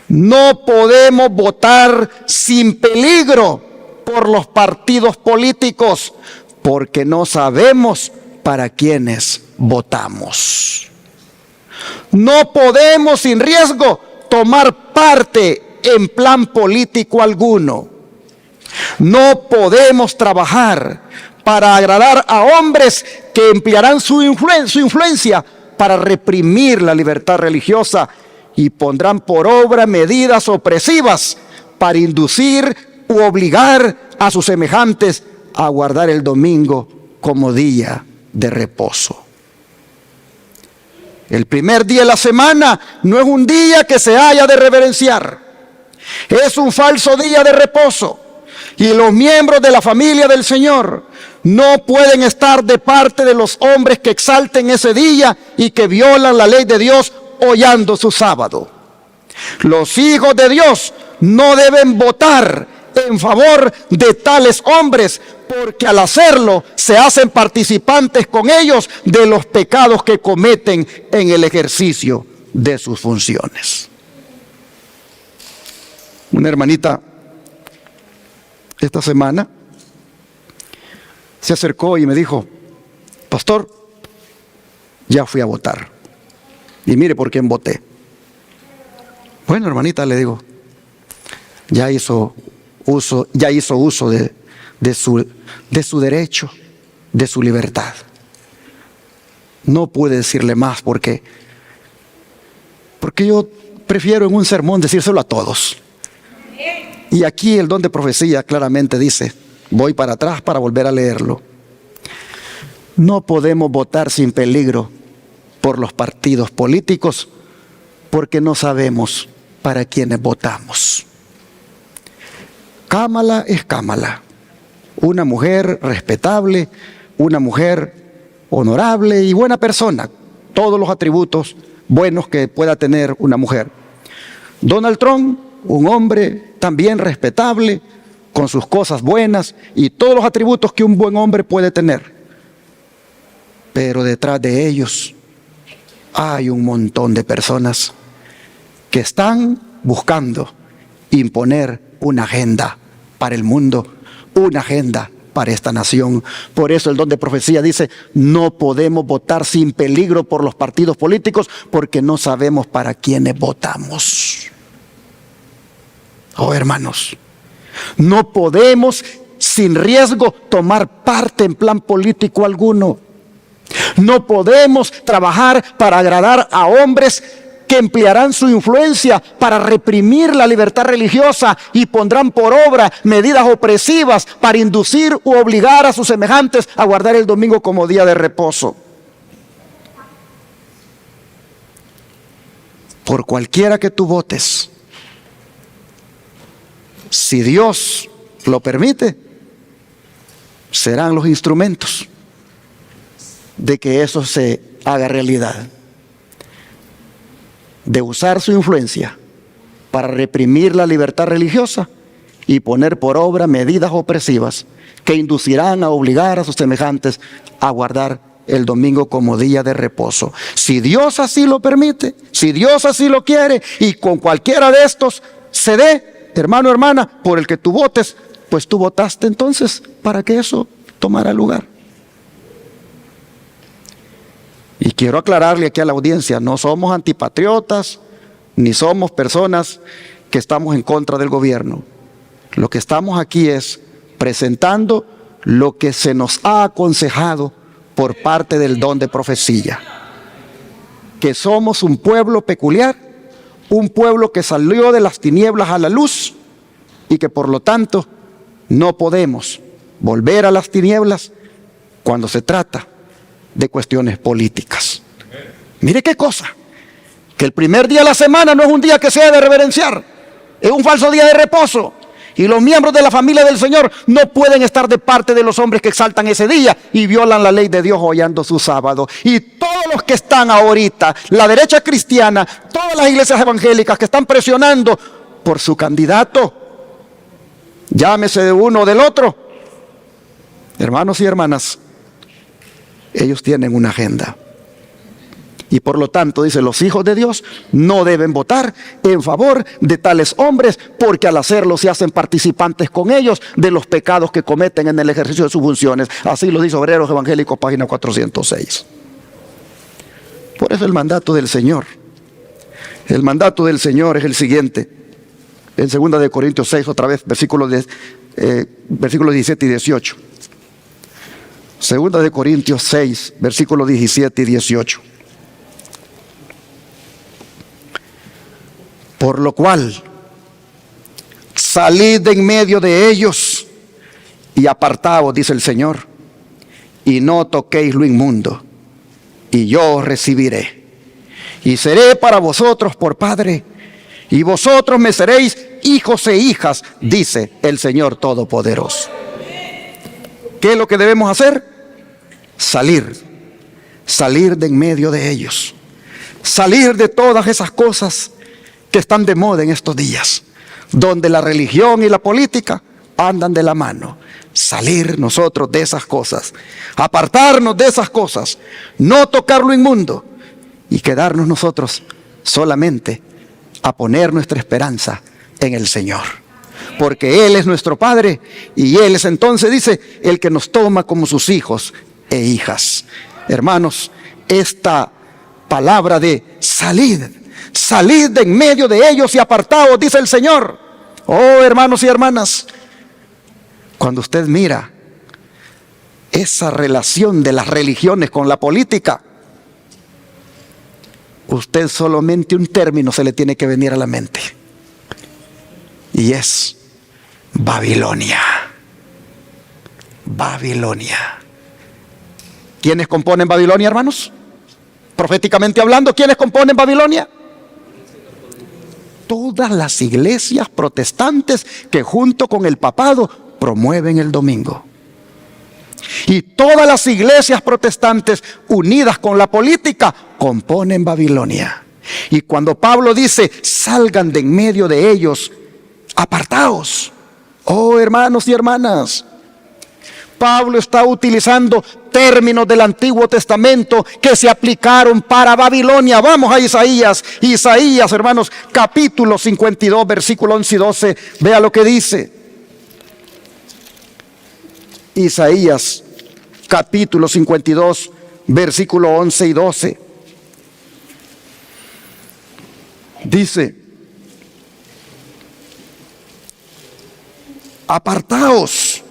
No podemos votar sin peligro por los partidos políticos, porque no sabemos para quiénes votamos. No podemos sin riesgo tomar parte en plan político alguno. No podemos trabajar para agradar a hombres que emplearán su influencia para reprimir la libertad religiosa y pondrán por obra medidas opresivas para inducir u obligar a sus semejantes a guardar el domingo como día de reposo. El primer día de la semana no es un día que se haya de reverenciar, es un falso día de reposo, y los miembros de la familia del Señor no pueden estar de parte de los hombres que exalten ese día y que violan la ley de Dios hollando su sábado. Los hijos de Dios no deben votar en favor de tales hombres, porque al hacerlo se hacen participantes con ellos de los pecados que cometen en el ejercicio de sus funciones. Una hermanita esta semana se acercó y me dijo, pastor, ya fui a votar y mire por quién voté. Bueno, hermanita, le digo, ya hizo uso de su derecho, de su libertad. No pude decirle más porque yo prefiero en un sermón decírselo a todos. Y aquí el don de profecía claramente dice, voy para atrás para volver a leerlo. No podemos votar sin peligro por los partidos políticos porque no sabemos para quiénes votamos. Kamala es Kamala, una mujer respetable, una mujer honorable y buena persona, todos los atributos buenos que pueda tener una mujer. Donald Trump, un hombre también respetable, con sus cosas buenas y todos los atributos que un buen hombre puede tener. Pero detrás de ellos hay un montón de personas que están buscando imponer una agenda para el mundo, una agenda para esta nación. Por eso el don de profecía dice, no podemos votar sin peligro por los partidos políticos porque no sabemos para quiénes votamos. Oh, hermanos, no podemos sin riesgo tomar parte en plan político alguno. No podemos trabajar para agradar a hombres que emplearán su influencia para reprimir la libertad religiosa y pondrán por obra medidas opresivas para inducir u obligar a sus semejantes a guardar el domingo como día de reposo. Por cualquiera que tú votes, si Dios lo permite, serán los instrumentos de que eso se haga realidad. De usar su influencia para reprimir la libertad religiosa y poner por obra medidas opresivas que inducirán a obligar a sus semejantes a guardar el domingo como día de reposo. Si Dios así lo permite, si Dios así lo quiere, y con cualquiera de estos se dé, hermano, hermana, por el que tú votes, pues tú votaste entonces para que eso tomara lugar. Y quiero aclararle aquí a la audiencia, no somos antipatriotas, ni somos personas que estamos en contra del gobierno. Lo que estamos aquí es presentando lo que se nos ha aconsejado por parte del don de profecía. Que somos un pueblo peculiar, un pueblo que salió de las tinieblas a la luz y que por lo tanto no podemos volver a las tinieblas cuando se trata de cuestiones políticas. Mire qué cosa, que el primer día de la semana no es un día que se debe reverenciar, es un falso día de reposo, y los miembros de la familia del Señor no pueden estar de parte de los hombres que exaltan ese día y violan la ley de Dios hollando su sábado. Y todos los que están ahorita, la derecha cristiana, todas las iglesias evangélicas que están presionando por su candidato, llámese de uno o del otro, hermanos y hermanas, ellos tienen una agenda. Y por lo tanto, dice, los hijos de Dios no deben votar en favor de tales hombres, porque al hacerlo se hacen participantes con ellos de los pecados que cometen en el ejercicio de sus funciones. Así lo dice Obreros Evangélicos, página 406. Por eso el mandato del Señor es el siguiente. En 2 Corintios 6, otra vez, versículos 17 y 18. 2 Corintios 6, versículos 17 y 18. Por lo cual, salid de en medio de ellos y apartaos, dice el Señor, y no toquéis lo inmundo, y yo os recibiré. Y seré para vosotros por Padre, y vosotros me seréis hijos e hijas, dice el Señor Todopoderoso. ¿Qué es lo que debemos hacer? Salir de en medio de ellos, salir de todas esas cosas que están de moda en estos días, donde la religión y la política andan de la mano. Salir nosotros de esas cosas, apartarnos de esas cosas, no tocar lo inmundo y quedarnos nosotros solamente a poner nuestra esperanza en el Señor, porque Él es nuestro Padre y Él es, entonces dice, el que nos toma como sus hijos e hijas. Hermanos, esta palabra de salid de en medio de ellos y apartaos, dice el Señor. Oh, hermanos y hermanas, cuando usted mira esa relación de las religiones con la política, usted solamente un término se le tiene que venir a la mente, y es Babilonia. Babilonia. ¿Quiénes componen Babilonia, hermanos? Proféticamente hablando, ¿quiénes componen Babilonia? Todas las iglesias protestantes que junto con el papado promueven el domingo. Y todas las iglesias protestantes unidas con la política componen Babilonia. Y cuando Pablo dice, salgan de en medio de ellos, apartaos. Oh, hermanos y hermanas, Pablo está utilizando términos del Antiguo Testamento que se aplicaron para Babilonia. Vamos a Isaías, hermanos, capítulo 52, versículo 11 y 12. Vea lo que dice. Isaías, capítulo 52, versículo 11 y 12. Dice, apartaos,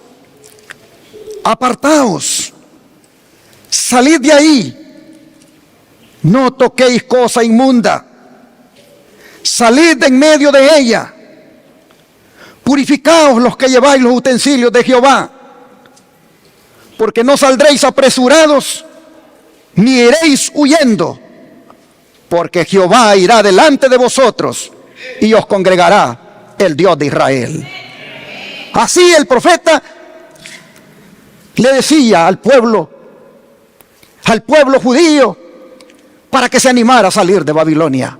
apartaos, salid de ahí, no toquéis cosa inmunda, salid de en medio de ella, purificaos los que lleváis los utensilios de Jehová, porque no saldréis apresurados, ni iréis huyendo, porque Jehová irá delante de vosotros y os congregará el Dios de Israel. Así el profeta le decía al pueblo judío, para que se animara a salir de Babilonia.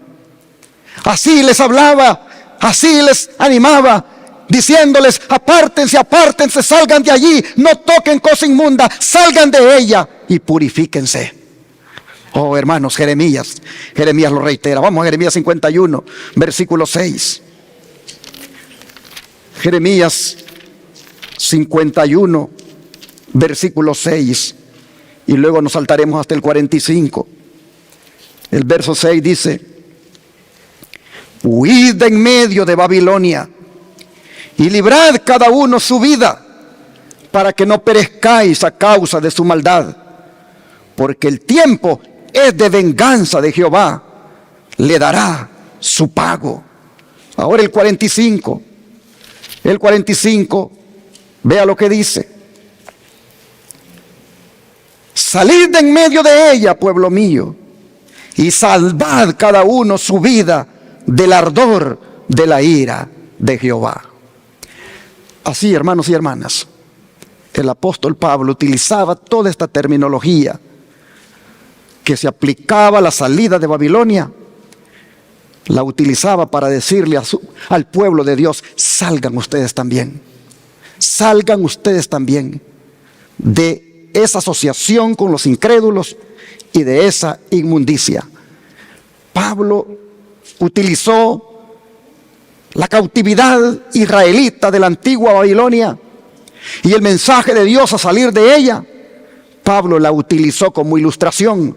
Así les hablaba, así les animaba, diciéndoles: apártense, apártense, salgan de allí, no toquen cosa inmunda, salgan de ella y purifíquense. Oh, hermanos, Jeremías lo reitera. Vamos a Jeremías 51, versículo 6. Jeremías 51, versículo 6. Y luego nos saltaremos hasta el 45. El verso 6 dice: huid de en medio de Babilonia y librad cada uno su vida, para que no perezcáis a causa de su maldad, porque el tiempo es de venganza de Jehová, le dará su pago. Ahora el 45, vea lo que dice: salid de en medio de ella, pueblo mío, y salvad cada uno su vida del ardor de la ira de Jehová. Así, hermanos y hermanas, el apóstol Pablo utilizaba toda esta terminología que se aplicaba a la salida de Babilonia. La utilizaba para decirle al pueblo de Dios: salgan ustedes también de esa asociación con los incrédulos y de esa inmundicia. Pablo utilizó la cautividad israelita de la antigua Babilonia y el mensaje de Dios a salir de ella. Pablo la utilizó como ilustración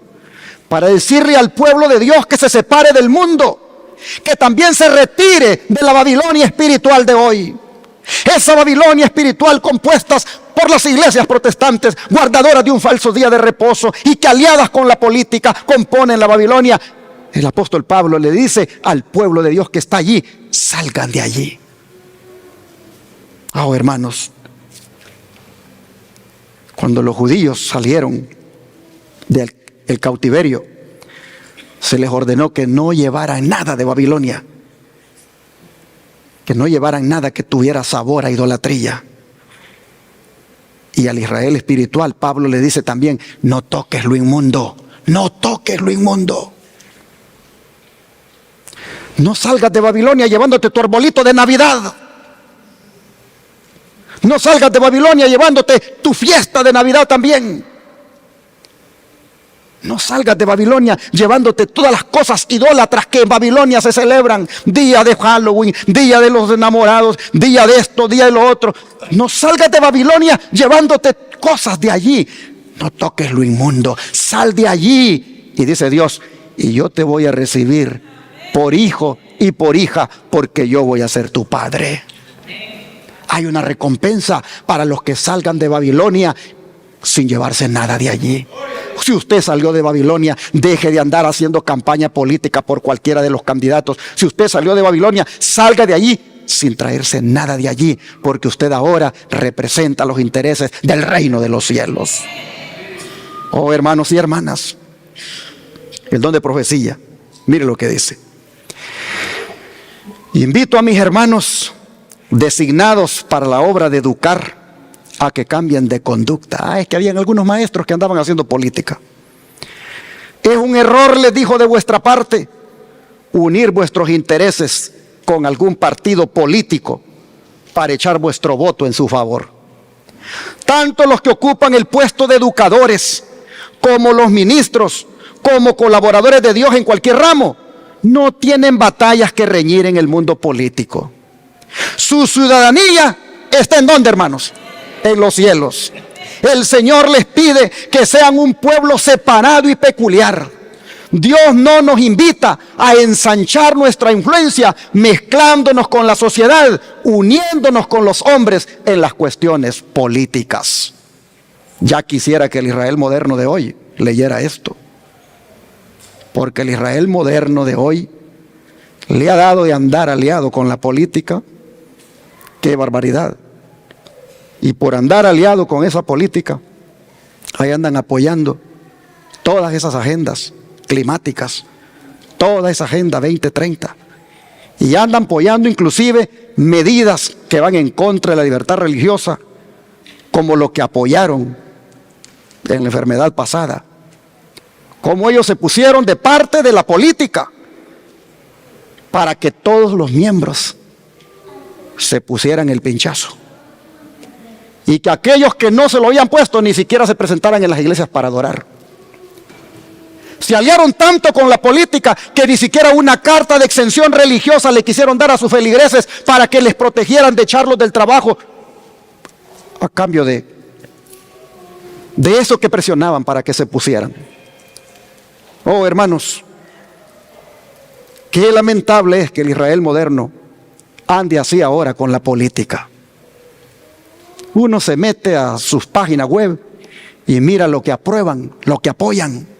para decirle al pueblo de Dios que se separe del mundo, que también se retire de la Babilonia espiritual de hoy. Esa Babilonia espiritual compuesta por las iglesias protestantes, guardadoras de un falso día de reposo y que aliadas con la política componen la Babilonia. El apóstol Pablo le dice al pueblo de Dios que está allí: salgan de allí. Oh, hermanos, cuando los judíos salieron del cautiverio, se les ordenó que no llevaran nada de Babilonia, que no llevaran nada que tuviera sabor a idolatría. Y al Israel espiritual, Pablo le dice también: no toques lo inmundo, no toques lo inmundo. No salgas de Babilonia llevándote tu arbolito de Navidad. No salgas de Babilonia llevándote tu fiesta de Navidad también. No salgas de Babilonia llevándote todas las cosas idólatras que en Babilonia se celebran. Día de Halloween, día de los enamorados, día de esto, día de lo otro. No salgas de Babilonia llevándote cosas de allí. No toques lo inmundo, sal de allí. Y dice Dios: y yo te voy a recibir por hijo y por hija, porque yo voy a ser tu padre. Hay una recompensa para los que salgan de Babilonia sin llevarse nada de allí. Si usted salió de Babilonia, deje de andar haciendo campaña política por cualquiera de los candidatos. Si usted salió de Babilonia, salga de allí sin traerse nada de allí, porque usted ahora representa los intereses del reino de los cielos. Oh, hermanos y hermanas, el don de profecía, mire lo que dice: invito a mis hermanos designados para la obra de educar a que cambien de conducta. Es que habían algunos maestros que andaban haciendo política. Es un error, les dijo, de vuestra parte unir vuestros intereses con algún partido político para echar vuestro voto en su favor. Tanto los que ocupan el puesto de educadores como los ministros, como colaboradores de Dios en cualquier ramo, no tienen batallas que reñir en el mundo político. Su ciudadanía está ¿en dónde, hermanos? En los cielos. El Señor les pide que sean un pueblo separado y peculiar, Dios no nos invita a ensanchar nuestra influencia mezclándonos con la sociedad, uniéndonos con los hombres en las cuestiones políticas. Ya quisiera que el Israel moderno de hoy leyera esto, porque el Israel moderno de hoy le ha dado de andar aliado con la política. ¡Qué barbaridad! Y por andar aliado con esa política, ahí andan apoyando todas esas agendas climáticas, toda esa agenda 2030, y andan apoyando inclusive medidas que van en contra de la libertad religiosa, como lo que apoyaron en la enfermedad pasada, como ellos se pusieron de parte de la política para que todos los miembros se pusieran el pinchazo, y que aquellos que no se lo habían puesto ni siquiera se presentaran en las iglesias para adorar. Se aliaron tanto con la política que ni siquiera una carta de exención religiosa le quisieron dar a sus feligreses para que les protegieran de echarlos del trabajo, a cambio de eso que presionaban para que se pusieran. Oh, hermanos, qué lamentable es que el Israel moderno ande así ahora con la política. Uno se mete a sus páginas web y mira lo que aprueban, lo que apoyan.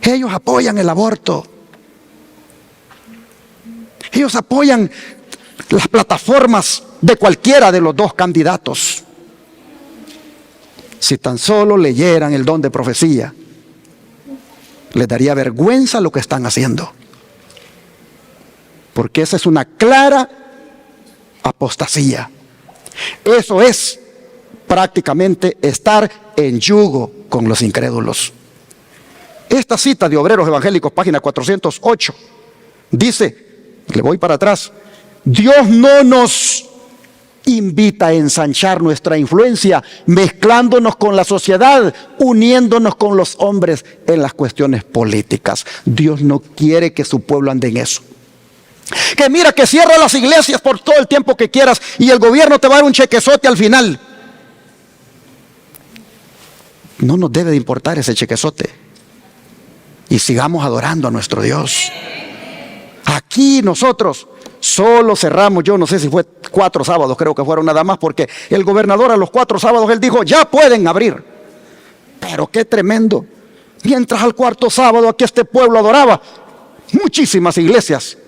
Ellos apoyan el aborto. Ellos apoyan las plataformas de cualquiera de los dos candidatos. Si tan solo leyeran el don de profecía, les daría vergüenza lo que están haciendo. Porque esa es una clara apostasía. Eso es prácticamente estar en yugo con los incrédulos. Esta cita de Obreros Evangélicos, página 408, dice, le voy para atrás, Dios no nos invita a ensanchar nuestra influencia mezclándonos con la sociedad, uniéndonos con los hombres en las cuestiones políticas. Dios no quiere que su pueblo ande en eso. Que mira, que cierra las iglesias por todo el tiempo que quieras y el gobierno te va a dar un chequezote al final. No nos debe de importar ese chequezote. Y sigamos adorando a nuestro Dios. Aquí nosotros solo cerramos, yo no sé si fue 4 sábados, creo que fueron nada más, porque el gobernador a los 4 sábados, él dijo, ya pueden abrir. Pero qué tremendo. Mientras al 4º sábado aquí este pueblo adoraba, muchísimas iglesias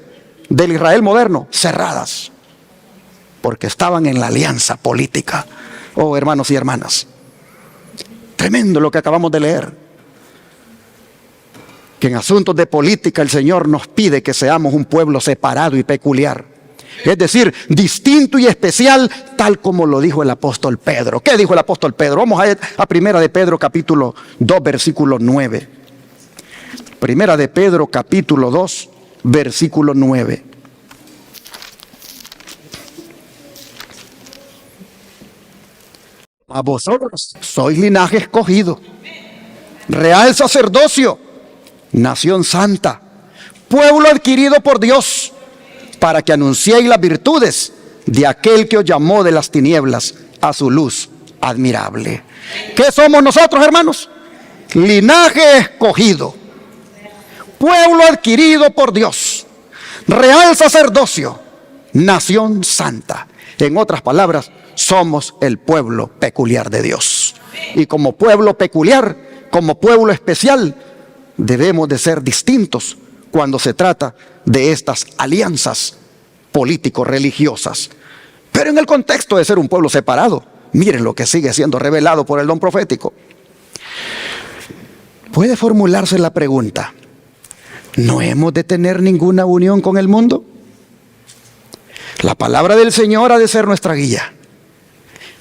del Israel moderno cerradas, porque estaban en la alianza política. Oh, hermanos y hermanas, tremendo lo que acabamos de leer. Que en asuntos de política el Señor nos pide que seamos un pueblo separado y peculiar. Es decir, distinto y especial, tal como lo dijo el apóstol Pedro. ¿Qué dijo el apóstol Pedro? Vamos a ir a Primera de Pedro capítulo 2, versículo 9. Primera de Pedro capítulo 2, versículo 9. A vosotros sois linaje escogido, real sacerdocio, nación santa, pueblo adquirido por Dios, para que anunciéis las virtudes de aquel que os llamó de las tinieblas a su luz admirable. ¿Qué somos nosotros, hermanos? Linaje escogido, pueblo adquirido por Dios, real sacerdocio, nación santa. En otras palabras, somos el pueblo peculiar de Dios. Y como pueblo peculiar, como pueblo especial, debemos de ser distintos cuando se trata de estas alianzas político-religiosas. Pero en el contexto de ser un pueblo separado, miren lo que sigue siendo revelado por el don profético. Puede formularse la pregunta, ¿no hemos de tener ninguna unión con el mundo? La palabra del Señor ha de ser nuestra guía.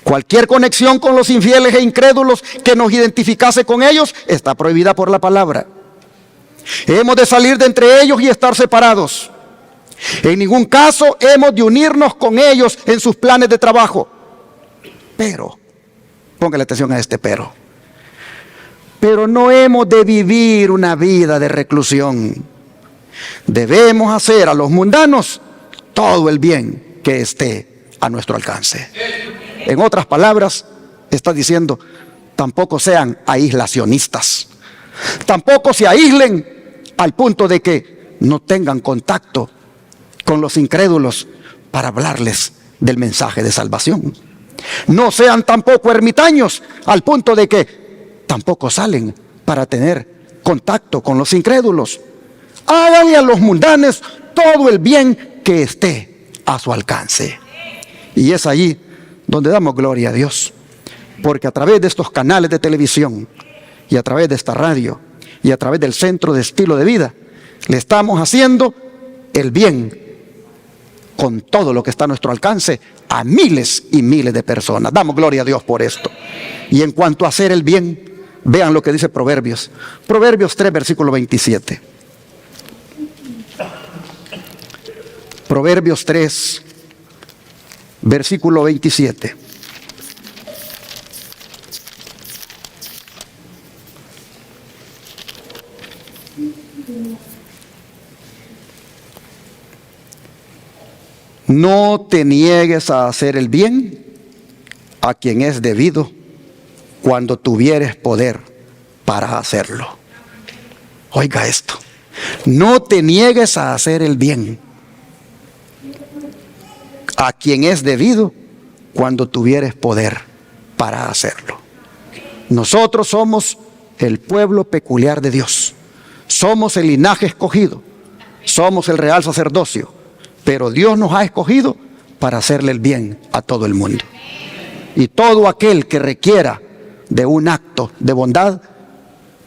Cualquier conexión con los infieles e incrédulos que nos identificase con ellos está prohibida por la palabra. Hemos de salir de entre ellos y estar separados. En ningún caso hemos de unirnos con ellos en sus planes de trabajo. Pero, póngale atención a este pero no hemos de vivir una vida de reclusión. Debemos hacer a los mundanos todo el bien que esté a nuestro alcance. En otras palabras, está diciendo, tampoco sean aislacionistas. Tampoco se aíslen al punto de que no tengan contacto con los incrédulos para hablarles del mensaje de salvación. No sean tampoco ermitaños al punto de que tampoco salen para tener contacto con los incrédulos. Háganle a los mundanos todo el bien que esté a su alcance. Y es allí donde damos gloria a Dios, porque a través de estos canales de televisión y a través de esta radio y a través del Centro de Estilo de Vida, le estamos haciendo el bien con todo lo que está a nuestro alcance a miles y miles de personas. Damos gloria a Dios por esto. Y en cuanto a hacer el bien, vean lo que dice Proverbios. Proverbios 3, versículo 27. Proverbios 3, versículo 27. No te niegues a hacer el bien a quien es debido cuando tuvieres poder para hacerlo. Oiga esto. No te niegues a hacer el bien a quien es debido cuando tuvieres poder para hacerlo. Nosotros somos el pueblo peculiar de Dios. Somos el linaje escogido. Somos el real sacerdocio. Pero Dios nos ha escogido para hacerle el bien a todo el mundo. Y todo aquel que requiera de un acto de bondad,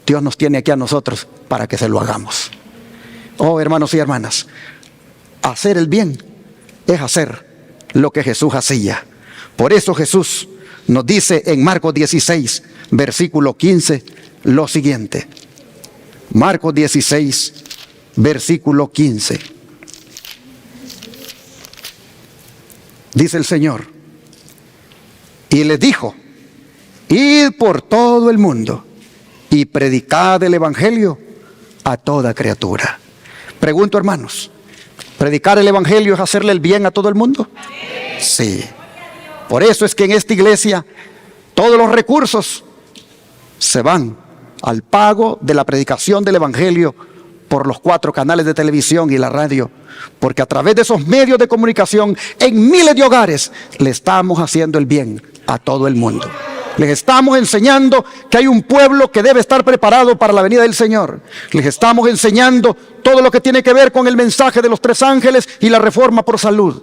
Dios nos tiene aquí a nosotros para que se lo hagamos. Oh, hermanos y hermanas, hacer el bien es hacer lo que Jesús hacía. Por eso Jesús nos dice en Marcos 16, versículo 15, lo siguiente. Marcos 16, versículo 15. Dice el Señor, y les dijo, id por todo el mundo y predicad el evangelio a toda criatura. Pregunto, hermanos, ¿predicar el evangelio es hacerle el bien a todo el mundo? Sí. Por eso es que en esta iglesia todos los recursos se van al pago de la predicación del evangelio por los 4 canales de televisión y la radio, porque a través de esos medios de comunicación en miles de hogares le estamos haciendo el bien a todo el mundo. Les estamos enseñando que hay un pueblo que debe estar preparado para la venida del Señor. Les estamos enseñando todo lo que tiene que ver con el mensaje de los 3 ángeles y la reforma por salud.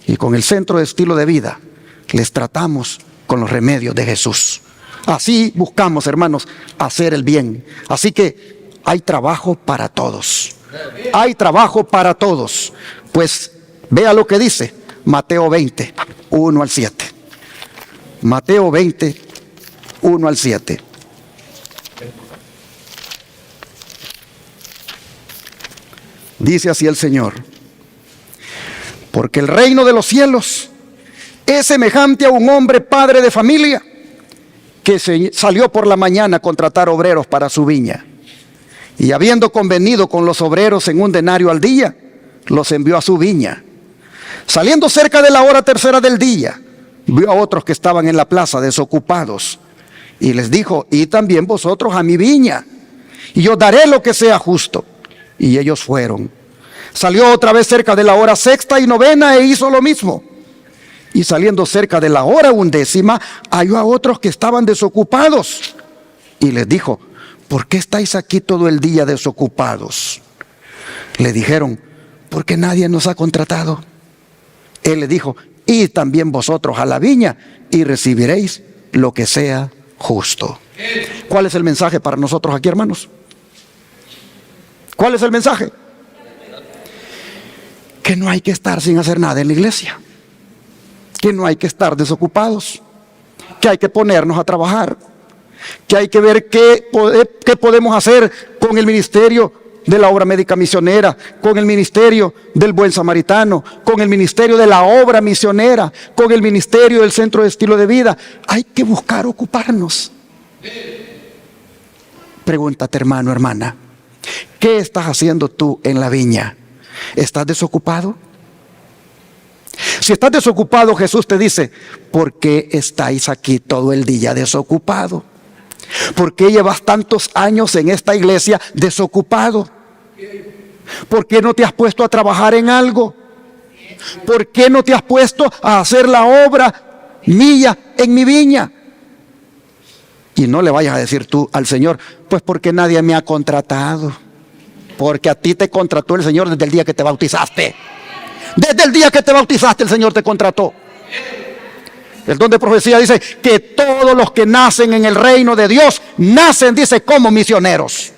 Y con el Centro de Estilo de Vida les tratamos con los remedios de Jesús. Así buscamos, hermanos, hacer el bien. Así que hay trabajo para todos. Hay trabajo para todos. Pues vea lo que dice Mateo 20, 1 al 7. Mateo 20, 1 al 7. Dice así el Señor: porque el reino de los cielos es semejante a un hombre padre de familia que salió por la mañana a contratar obreros para su viña. Y habiendo convenido con los obreros en un denario al día, los envió a su viña. Saliendo cerca de la hora tercera del día, vio a otros que estaban en la plaza desocupados, y les dijo: id también vosotros a mi viña, y yo daré lo que sea justo. Y ellos fueron. Salió otra vez cerca de la hora sexta y novena e hizo lo mismo. Y saliendo cerca de la hora 11, halló a otros que estaban desocupados, y les dijo: ¿por qué estáis aquí todo el día desocupados? Le dijeron: porque nadie nos ha contratado. Él le dijo: id también vosotros a la viña y recibiréis lo que sea justo. ¿Cuál es el mensaje para nosotros aquí, hermanos? ¿Cuál es el mensaje? Que no hay que estar sin hacer nada en la iglesia, que no hay que estar desocupados, que hay que ponernos a trabajar, que hay que ver qué podemos hacer con el ministerio de la obra médica misionera, con el ministerio del buen samaritano, con el ministerio de la obra misionera, con el ministerio del Centro de Estilo de Vida. Hay que buscar ocuparnos. Pregúntate, hermano, hermana, ¿qué estás haciendo tú en la viña? ¿Estás desocupado? Si estás desocupado, Jesús te dice: ¿por qué estáis aquí todo el día desocupado? ¿Por qué llevas tantos años en esta iglesia desocupado? ¿Por qué no te has puesto a trabajar en algo? ¿Por qué no te has puesto a hacer la obra mía en mi viña? Y no le vayas a decir tú al Señor, pues porque nadie me ha contratado. Porque a ti te contrató el Señor desde el día que te bautizaste. Desde el día que te bautizaste el Señor te contrató. El don de profecía dice que todos los que nacen en el reino de Dios nacen, dice, como misioneros.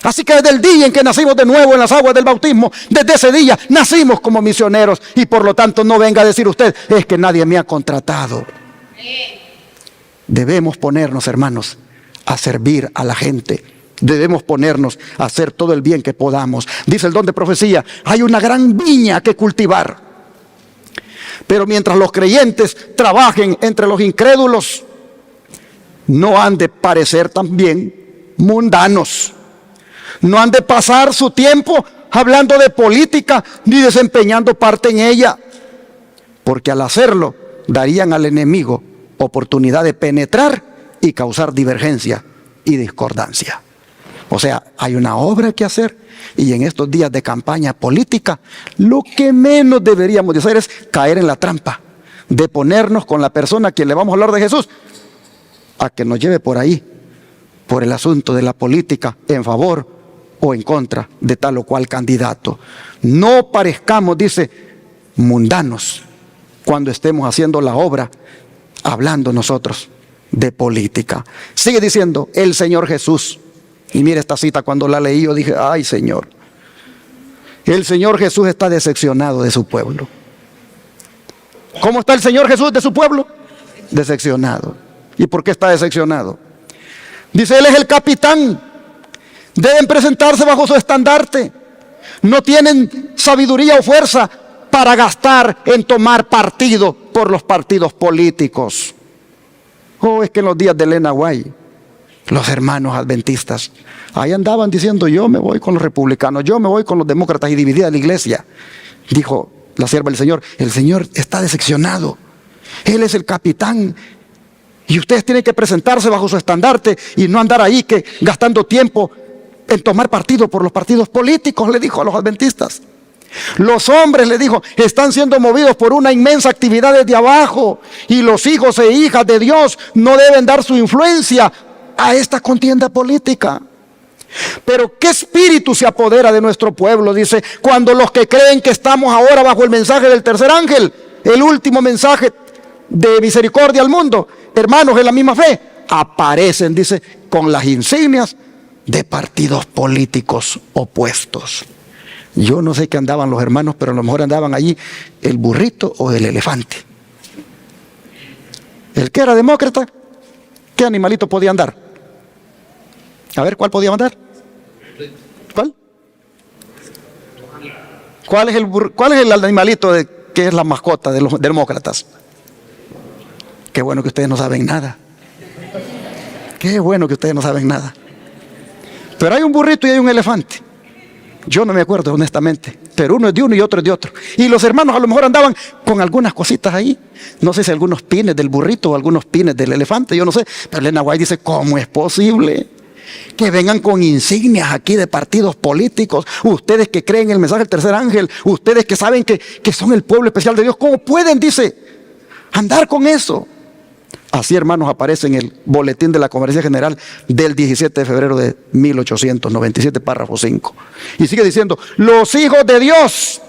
Así que desde el día en que nacimos de nuevo en las aguas del bautismo, desde ese día nacimos como misioneros. Y por lo tanto no venga a decir usted, es que nadie me ha contratado. Debemos ponernos, hermanos, a servir a la gente. Debemos ponernos a hacer todo el bien que podamos. Dice el don de profecía, hay una gran viña que cultivar. Pero mientras los creyentes trabajen entre los incrédulos, no han de parecer también mundanos. No han de pasar su tiempo hablando de política ni desempeñando parte en ella. Porque al hacerlo, darían al enemigo oportunidad de penetrar y causar divergencia y discordancia. O sea, hay una obra que hacer, y en estos días de campaña política, lo que menos deberíamos de hacer es caer en la trampa de ponernos con la persona a quien le vamos a hablar de Jesús, a que nos lleve por ahí, por el asunto de la política, en favor o en contra de tal o cual candidato. No parezcamos, dice, mundanos cuando estemos haciendo la obra, hablando nosotros de política. Sigue diciendo el Señor Jesús. Y mire esta cita, cuando la leí yo dije, ay Señor, el Señor Jesús está decepcionado de su pueblo. ¿Cómo está el Señor Jesús de su pueblo? Decepcionado. ¿Y por qué está decepcionado? Dice, Él es el capitán, deben presentarse bajo su estandarte. No tienen sabiduría o fuerza para gastar en tomar partido por los partidos políticos. Oh, es que en los días de Elena White, los hermanos adventistas, ahí andaban diciendo, yo me voy con los republicanos, yo me voy con los demócratas, y dividida la iglesia. Dijo la sierva del Señor, el Señor está decepcionado. Él es el capitán y ustedes tienen que presentarse bajo su estandarte y no andar ahí que gastando tiempo en tomar partido por los partidos políticos, le dijo a los adventistas. Los hombres, le dijo, están siendo movidos por una inmensa actividad desde abajo, y los hijos e hijas de Dios no deben dar su influencia a esta contienda política. Pero ¿qué espíritu se apodera de nuestro pueblo? Dice, cuando los que creen que estamos ahora bajo el mensaje del tercer ángel, el último mensaje de misericordia al mundo, hermanos en la misma fe, aparecen, dice, con las insignias de partidos políticos opuestos. Yo no sé qué andaban los hermanos, pero a lo mejor andaban allí el burrito o el elefante. El que era demócrata, ¿qué animalito podía andar? A ver, ¿cuál podía andar? ¿Cuál? ¿Cuál es el animalito que es la mascota de los demócratas? Qué bueno que ustedes no saben nada. Qué bueno que ustedes no saben nada. Pero hay un burrito y hay un elefante. Yo no me acuerdo honestamente, pero uno es de uno y otro es de otro. Y los hermanos a lo mejor andaban con algunas cositas ahí. No sé si algunos pines del burrito o algunos pines del elefante, yo no sé. Pero Elena White dice, ¿cómo es posible que vengan con insignias aquí de partidos políticos? Ustedes que creen en el mensaje del tercer ángel, ustedes que saben que son el pueblo especial de Dios, ¿cómo pueden, dice, andar con eso? Así, hermanos, aparece en el boletín de la Conferencia General del 17 de febrero de 1897, párrafo 5. Y sigue diciendo, los hijos de Dios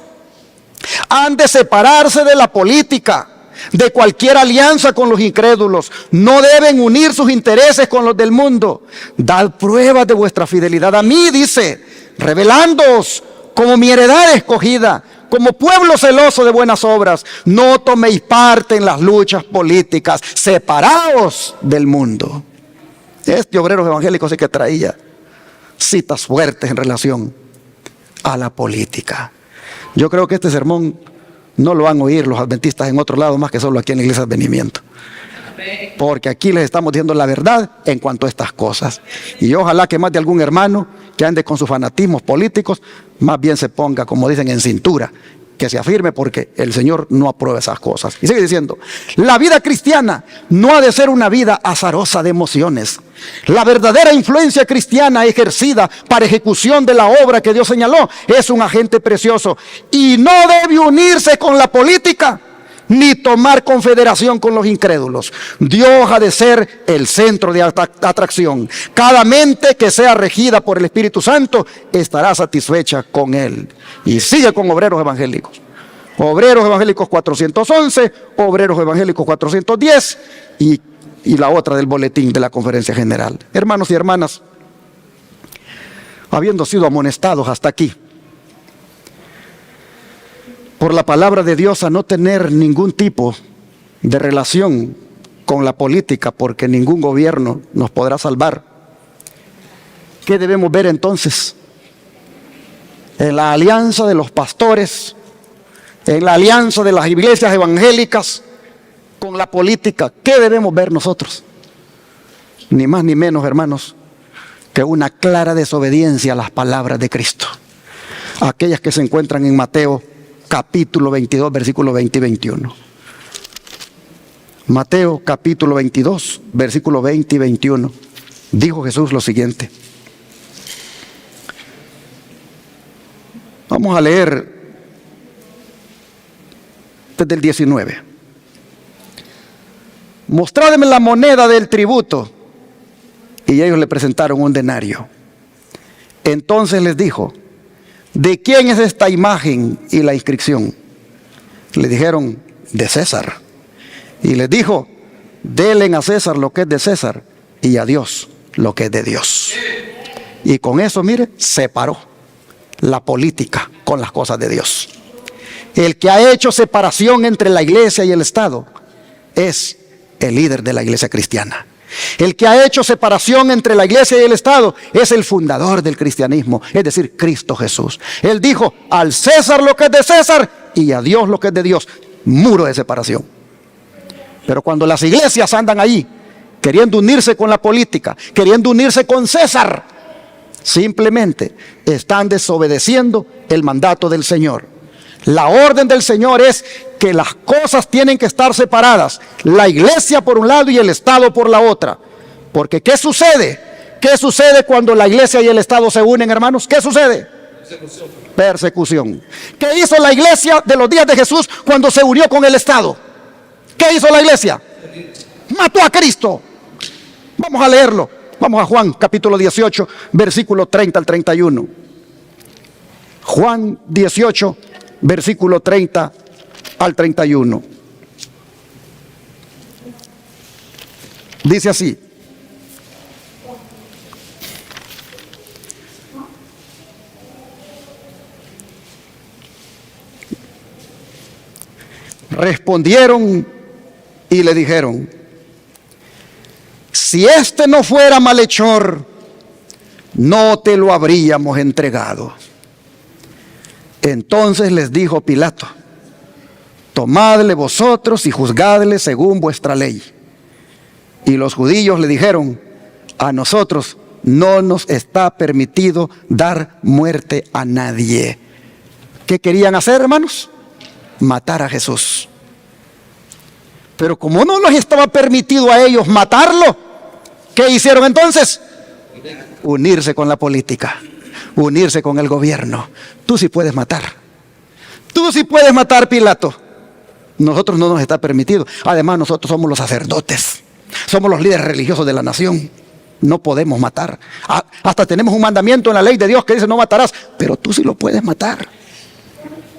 han de separarse de la política, de cualquier alianza con los incrédulos. No deben unir sus intereses con los del mundo. Dad pruebas de vuestra fidelidad a mí, dice, revelándoos como mi heredad escogida, como pueblo celoso de buenas obras. No toméis parte en las luchas políticas, separaos del mundo. Este obrero evangélico sí que traía citas fuertes en relación a la política. Yo creo que este sermón no lo van a oír los adventistas en otro lado más que solo aquí en la Iglesia de Advenimiento, porque aquí les estamos diciendo la verdad en cuanto a estas cosas. Y ojalá que más de algún hermano que ande con sus fanatismos políticos, más bien se ponga, como dicen, en cintura que se afirme, porque el Señor no aprueba esas cosas. Y sigue diciendo, la vida cristiana no ha de ser una vida azarosa de emociones. La verdadera influencia cristiana ejercida para ejecución de la obra que Dios señaló es un agente precioso y no debe unirse con la política ni tomar confederación con los incrédulos. Dios ha de ser el centro de atracción. Cada mente que sea regida por el Espíritu Santo estará satisfecha con Él. Y sigue con obreros evangélicos. Obreros evangélicos 411, obreros evangélicos 410 y la otra del boletín de la Conferencia General. Hermanos y hermanas, habiendo sido amonestados hasta aquí por la palabra de Dios a no tener ningún tipo de relación con la política, porque ningún gobierno nos podrá salvar, ¿qué debemos ver entonces? En la alianza de los pastores, en la alianza de las iglesias evangélicas con la política, ¿qué debemos ver nosotros? Ni más ni menos, hermanos, que una clara desobediencia a las palabras de Cristo, aquellas que se encuentran en Mateo capítulo 22, versículos 20 y 21. Mateo capítulo 22, versículos 20 y 21. Dijo Jesús lo siguiente. Vamos a leer desde el 19. Mostradme la moneda del tributo. Y ellos le presentaron un denario. Entonces les dijo, ¿de quién es esta imagen y la inscripción? Le dijeron, de César. Y les dijo, denle a César lo que es de César y a Dios lo que es de Dios. Y con eso, mire, separó la política con las cosas de Dios. El que ha hecho separación entre la iglesia y el Estado es el líder de la iglesia cristiana. El que ha hecho separación entre la iglesia y el Estado es el fundador del cristianismo, es decir, Cristo Jesús. Él dijo, al César lo que es de César y a Dios lo que es de Dios. Muro de separación. Pero cuando las iglesias andan ahí, queriendo unirse con la política, queriendo unirse con César, simplemente están desobedeciendo el mandato del Señor. La orden del Señor es que las cosas tienen que estar separadas. La iglesia por un lado y el Estado por la otra. Porque ¿qué sucede? ¿Qué sucede cuando la iglesia y el Estado se unen, hermanos? ¿Qué sucede? Persecución. ¿Qué hizo la iglesia de los días de Jesús cuando se unió con el Estado? ¿Qué hizo la iglesia? Mató a Cristo. Vamos a leerlo. Vamos a Juan capítulo 18, versículo 30 al 31. Juan 18, versículo 30 al 31. Dice así. Respondieron y le dijeron, si este no fuera malhechor, no te lo habríamos entregado. Entonces les dijo Pilato, tomadle vosotros y juzgadle según vuestra ley. Y los judíos le dijeron, a nosotros no nos está permitido dar muerte a nadie. ¿Qué querían hacer, hermanos? Matar a Jesús. Pero como no les estaba permitido a ellos matarlo, ¿qué hicieron entonces? Unirse con la política, unirse con el gobierno. Tú sí puedes matar. Tú sí puedes matar, Pilato. Nosotros no nos está permitido. Además, nosotros somos los sacerdotes. Somos los líderes religiosos de la nación. No podemos matar. Hasta tenemos un mandamiento en la ley de Dios que dice no matarás. Pero tú sí lo puedes matar.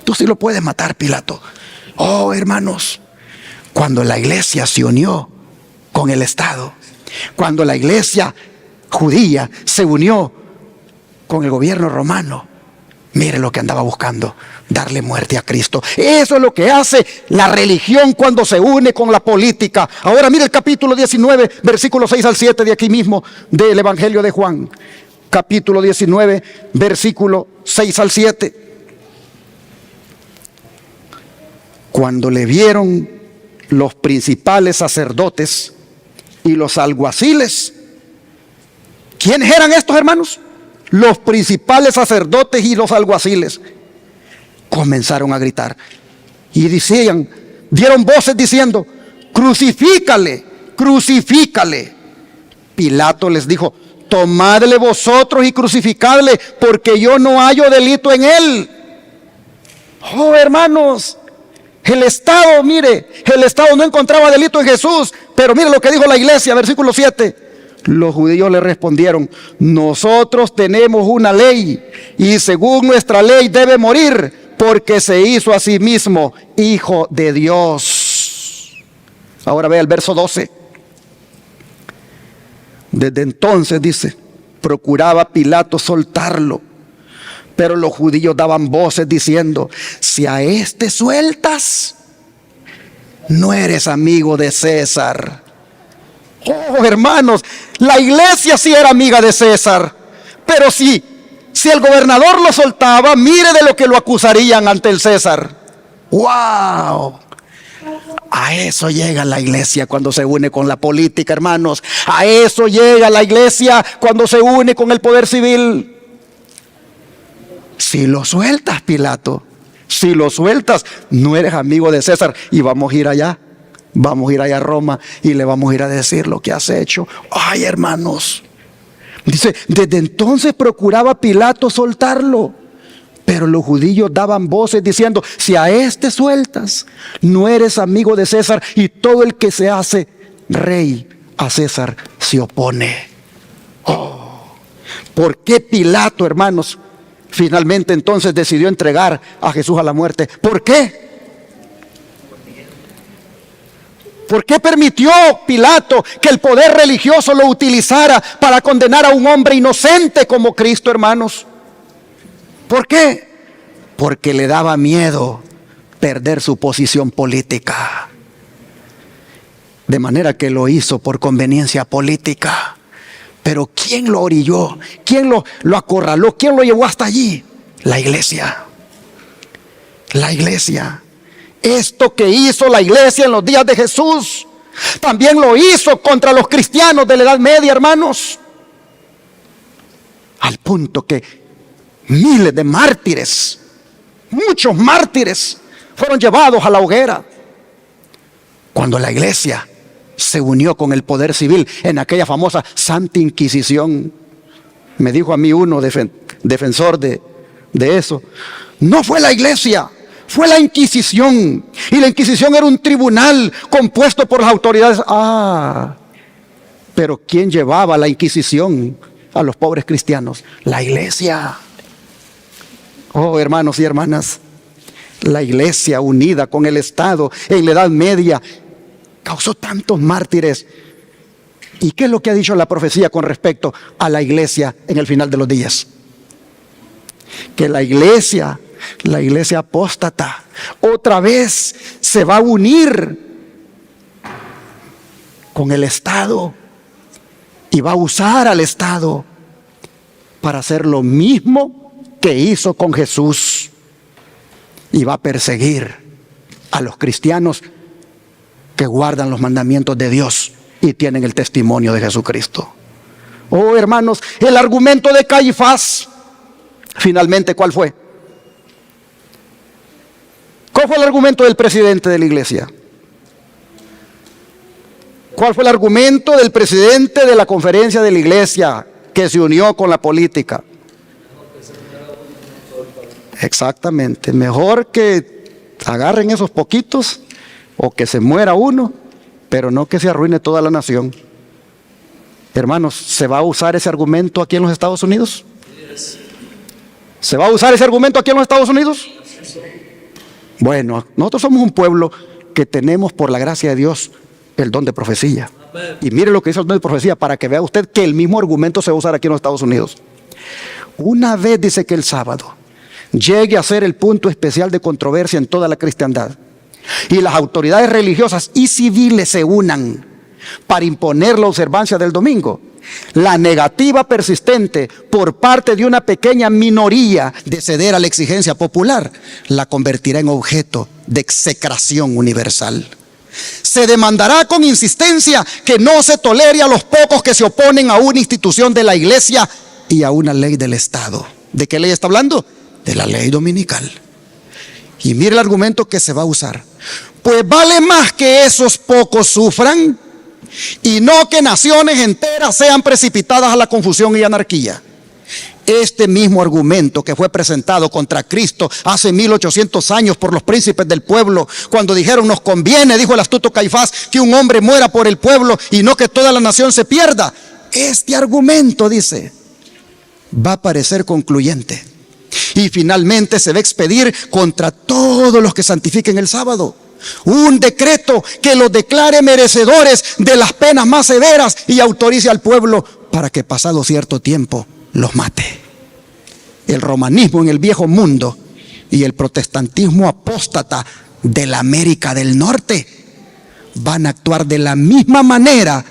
Tú sí lo puedes matar, Pilato. Oh, hermanos, cuando la iglesia se unió con el Estado, cuando la iglesia judía se unió con el gobierno romano, mire lo que andaba buscando, darle muerte a Cristo. Eso es lo que hace la religión cuando se une con la política. Ahora mire el capítulo 19, versículos 6 al 7 de aquí mismo del Evangelio de Juan. Capítulo 19, versículo 6 al 7. Cuando le vieron los principales sacerdotes y los alguaciles. ¿Quiénes eran estos, hermanos? Los principales sacerdotes y los alguaciles. comenzaron a gritar. Y dieron voces diciendo: crucifícale, crucifícale. Pilato les dijo: tomadle vosotros y crucificadle, porque yo no hallo delito en él. Oh, hermanos, el Estado no encontraba delito en Jesús, pero mire lo que dijo la iglesia, versículo 7. Los judíos le respondieron: nosotros tenemos una ley, y según nuestra ley debe morir, porque se hizo a sí mismo hijo de Dios. Ahora vea el verso 12. Desde entonces, dice, procuraba Pilato soltarlo, pero los judíos daban voces diciendo: si a este sueltas, no eres amigo de César. Oh, hermanos, la iglesia sí era amiga de César, pero si el gobernador lo soltaba, mire de lo que lo acusarían ante el César. ¡Wow! A eso llega la iglesia cuando se une con la política, hermanos. A eso llega la iglesia cuando se une con el poder civil. Si lo sueltas, Pilato, si lo sueltas, no eres amigo de César. Y vamos a ir allá a Roma y le vamos a ir a decir lo que has hecho. Ay, hermanos, dice, desde entonces procuraba Pilato soltarlo, pero los judíos daban voces diciendo: si a este sueltas, no eres amigo de César, y todo el que se hace rey a César se opone. Oh, ¿por qué Pilato, hermanos, finalmente entonces decidió entregar a Jesús a la muerte? ¿Por qué? ¿Por qué permitió Pilato que el poder religioso lo utilizara para condenar a un hombre inocente como Cristo, hermanos? ¿Por qué? Porque le daba miedo perder su posición política. De manera que lo hizo por conveniencia política. Pero ¿quién lo orilló? ¿Quién lo acorraló? ¿Quién lo llevó hasta allí? La iglesia. La iglesia. Esto que hizo la iglesia en los días de Jesús, también lo hizo contra los cristianos de la Edad Media, hermanos. Al punto que miles de mártires, muchos mártires, fueron llevados a la hoguera. Cuando la iglesia se unió con el poder civil en aquella famosa Santa Inquisición, me dijo a mí uno defensor de eso: no fue la iglesia, fue la Inquisición. Y la Inquisición era un tribunal compuesto por las autoridades. Pero ¿quién llevaba la Inquisición a los pobres cristianos? La iglesia. Oh, hermanos y hermanas, la iglesia unida con el Estado en la Edad Media causó tantos mártires. ¿Y qué es lo que ha dicho la profecía con respecto a la iglesia en el final de los días? Que la iglesia apóstata otra vez se va a unir con el Estado y va a usar al Estado para hacer lo mismo que hizo con Jesús, y va a perseguir a los cristianos que guardan los mandamientos de Dios y tienen el testimonio de Jesucristo. Oh, hermanos, el argumento de Caifás, finalmente, ¿cuál fue? ¿Cuál fue el argumento del presidente de la iglesia? ¿Cuál fue el argumento del presidente de la conferencia de la iglesia que se unió con la política? Exactamente, mejor que agarren esos poquitos o que se muera uno, pero no que se arruine toda la nación. Hermanos, ¿se va a usar ese argumento aquí en los Estados Unidos? ¿Se va a usar ese argumento aquí en los Estados Unidos? Bueno, nosotros somos un pueblo que tenemos, por la gracia de Dios, el don de profecía. Y mire lo que dice el don de profecía, para que vea usted que el mismo argumento se va a usar aquí en los Estados Unidos. Una vez dice que el sábado llegue a ser el punto especial de controversia en toda la cristiandad, y las autoridades religiosas y civiles se unan para imponer la observancia del domingo, la negativa persistente por parte de una pequeña minoría de ceder a la exigencia popular la convertirá en objeto de execración universal. Se demandará con insistencia que no se tolere a los pocos que se oponen a una institución de la iglesia y a una ley del Estado. ¿De qué ley está hablando? De la ley dominical. Y mire el argumento que se va a usar. Pues vale más que esos pocos sufran y no que naciones enteras sean precipitadas a la confusión y anarquía. Este mismo argumento que fue presentado contra Cristo hace 1800 años por los príncipes del pueblo, cuando dijeron: nos conviene, dijo el astuto Caifás, que un hombre muera por el pueblo y no que toda la nación se pierda. Este argumento, dice, va a parecer concluyente y finalmente se va a expedir contra todos los que santifiquen el sábado un decreto que los declare merecedores de las penas más severas y autorice al pueblo para que pasado cierto tiempo los mate. El romanismo en el viejo mundo y el protestantismo apóstata de la América del Norte van a actuar de la misma manera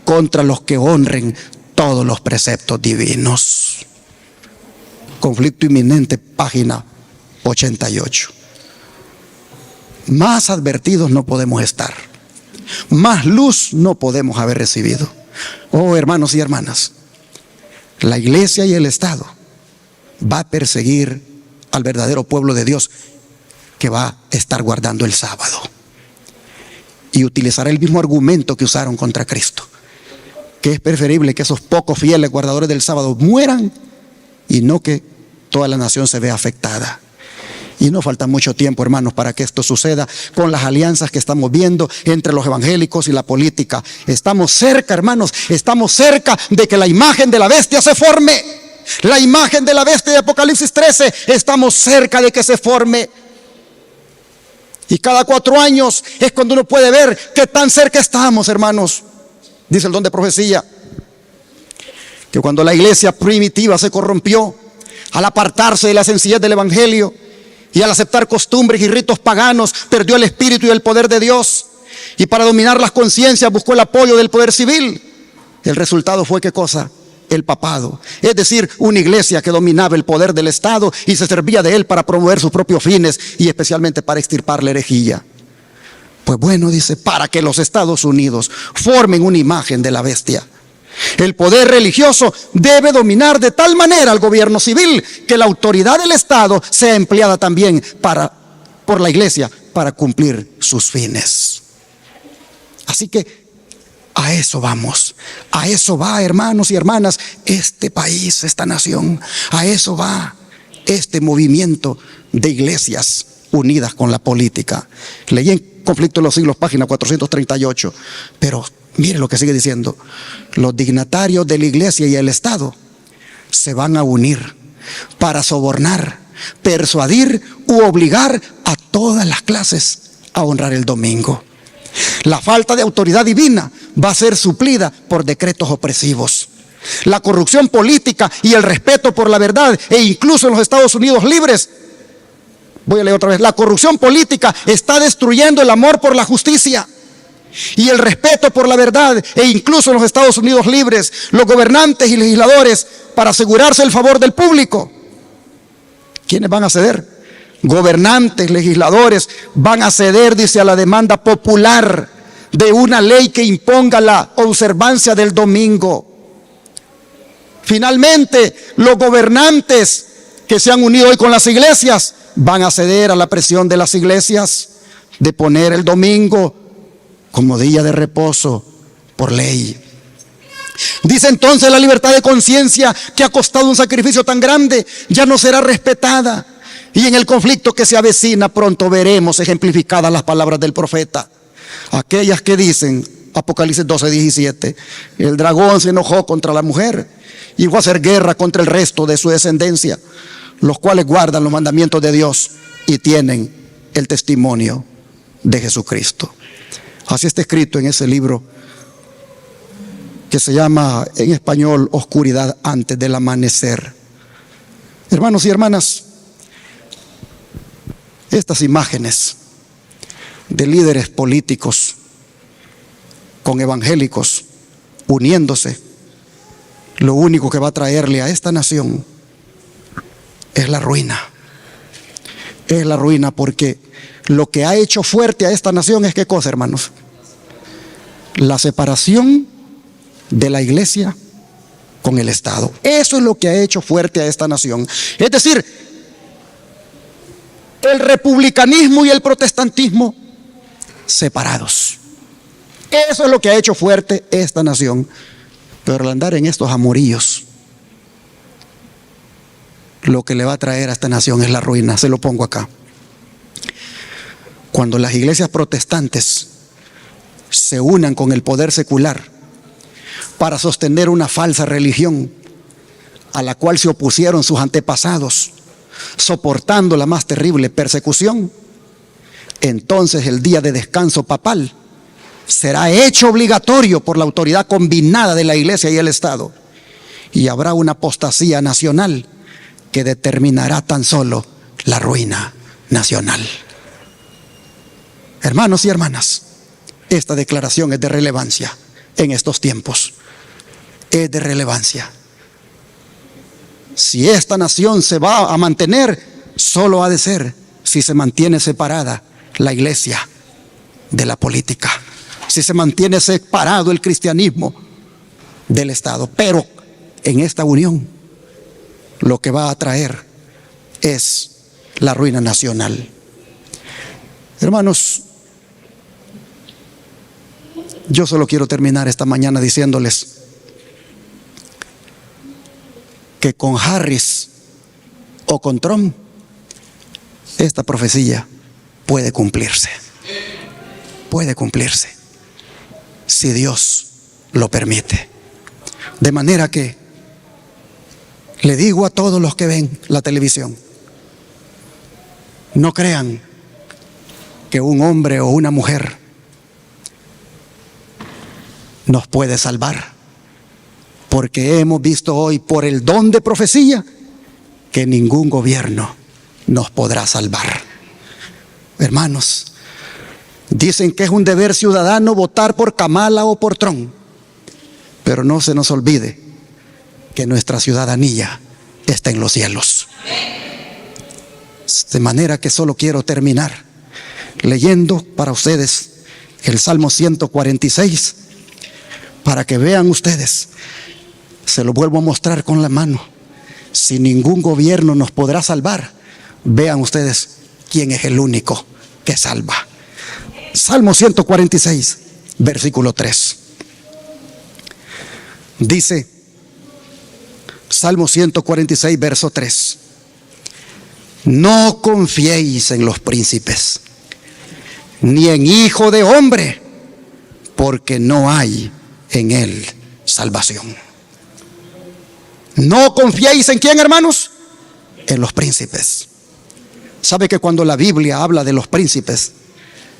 contra los que honren todos los preceptos divinos. Conflicto inminente, página 88. Más advertidos no podemos estar, más luz no podemos haber recibido. Oh, hermanos y hermanas, la iglesia y el Estado va a perseguir al verdadero pueblo de Dios que va a estar guardando el sábado, y utilizará el mismo argumento que usaron contra Cristo, que es preferible que esos pocos fieles guardadores del sábado mueran y no que toda la nación se vea afectada. Y no falta mucho tiempo, hermanos, para que esto suceda con las alianzas que estamos viendo entre los evangélicos y la política. Estamos cerca, hermanos, estamos cerca de que la imagen de la bestia se forme. La imagen de la bestia de Apocalipsis 13, estamos cerca de que se forme. Y cada 4 años es cuando uno puede ver qué tan cerca estamos, hermanos. Dice el don de profecía que cuando la iglesia primitiva se corrompió al apartarse de la sencillez del evangelio y al aceptar costumbres y ritos paganos, perdió el espíritu y el poder de Dios, y para dominar las conciencias buscó el apoyo del poder civil. El resultado fue, ¿qué cosa? El papado, es decir, una iglesia que dominaba el poder del Estado y se servía de él para promover sus propios fines y especialmente para extirpar la herejía. Pues bueno, dice, para que los Estados Unidos formen una imagen de la bestia, el poder religioso debe dominar de tal manera al gobierno civil que la autoridad del Estado sea empleada también por la iglesia para cumplir sus fines. Así que a eso vamos, a eso va, hermanos y hermanas, este país, esta nación, a eso va este movimiento de iglesias unidas con la política. Leí en Conflicto de los Siglos, página 438, pero mire lo que sigue diciendo: los dignatarios de la iglesia y el Estado se van a unir para sobornar, persuadir u obligar a todas las clases a honrar el domingo. La falta de autoridad divina va a ser suplida por decretos opresivos. La corrupción política y el respeto por la verdad, e incluso en los Estados Unidos libres, voy a leer otra vez, la corrupción política está destruyendo el amor por la justicia y el respeto por la verdad, e incluso en los Estados Unidos libres, los gobernantes y legisladores, para asegurarse el favor del público, ¿quiénes van a ceder? Gobernantes, legisladores van a ceder, dice, a la demanda popular de una ley que imponga la observancia del domingo. Finalmente, los gobernantes que se han unido hoy con las iglesias van a ceder a la presión de las iglesias de poner el domingo como día de reposo por ley. Dice entonces, la libertad de conciencia, que ha costado un sacrificio tan grande, ya no será respetada. Y en el conflicto que se avecina pronto veremos ejemplificadas las palabras del profeta, aquellas que dicen, Apocalipsis 12:17, el dragón se enojó contra la mujer y fue a hacer guerra contra el resto de su descendencia, los cuales guardan los mandamientos de Dios y tienen el testimonio de Jesucristo. Así está escrito en ese libro que se llama en español Oscuridad antes del amanecer. Hermanos y hermanas, estas imágenes de líderes políticos con evangélicos uniéndose, lo único que va a traerle a esta nación es la ruina. Es la ruina, porque lo que ha hecho fuerte a esta nación es, ¿qué cosa, hermanos? La separación de la iglesia con el Estado. Eso es lo que ha hecho fuerte a esta nación. Es decir, el republicanismo y el protestantismo separados. Eso es lo que ha hecho fuerte esta nación. Pero al andar en estos amoríos, lo que le va a traer a esta nación es la ruina. Se lo pongo acá. Cuando las iglesias protestantes se unan con el poder secular para sostener una falsa religión a la cual se opusieron sus antepasados, soportando la más terrible persecución, entonces el día de descanso papal será hecho obligatorio por la autoridad combinada de la iglesia y el Estado, y habrá una apostasía nacional que determinará tan solo la ruina nacional. Hermanos y hermanas, esta declaración es de relevancia en estos tiempos. Es de relevancia. Si esta nación se va a mantener, solo ha de ser si se mantiene separada la iglesia de la política, si se mantiene separado el cristianismo del Estado. Pero en esta unión lo que va a traer es la ruina nacional. Hermanos, yo solo quiero terminar esta mañana diciéndoles que con Harris o con Trump esta profecía puede cumplirse. Puede cumplirse si Dios lo permite. De manera que le digo a todos los que ven la televisión, no crean que un hombre o una mujer nos puede salvar, porque hemos visto hoy por el don de profecía que ningún gobierno nos podrá salvar. Hermanos, dicen que es un deber ciudadano votar por Kamala o por Trump, pero no se nos olvide que nuestra ciudadanía está en los cielos. De manera que solo quiero terminar leyendo para ustedes el Salmo 146, para que vean ustedes. Se lo vuelvo a mostrar con la mano. Si ningún gobierno nos podrá salvar, vean ustedes quién es el único que salva. Salmo 146, versículo 3. Dice, Salmo 146, verso 3: no confiéis en los príncipes, ni en hijo de hombre, porque no hay en él salvación. No confiéis en quién, hermanos, en los príncipes. ¿Sabe que cuando la Biblia habla de los príncipes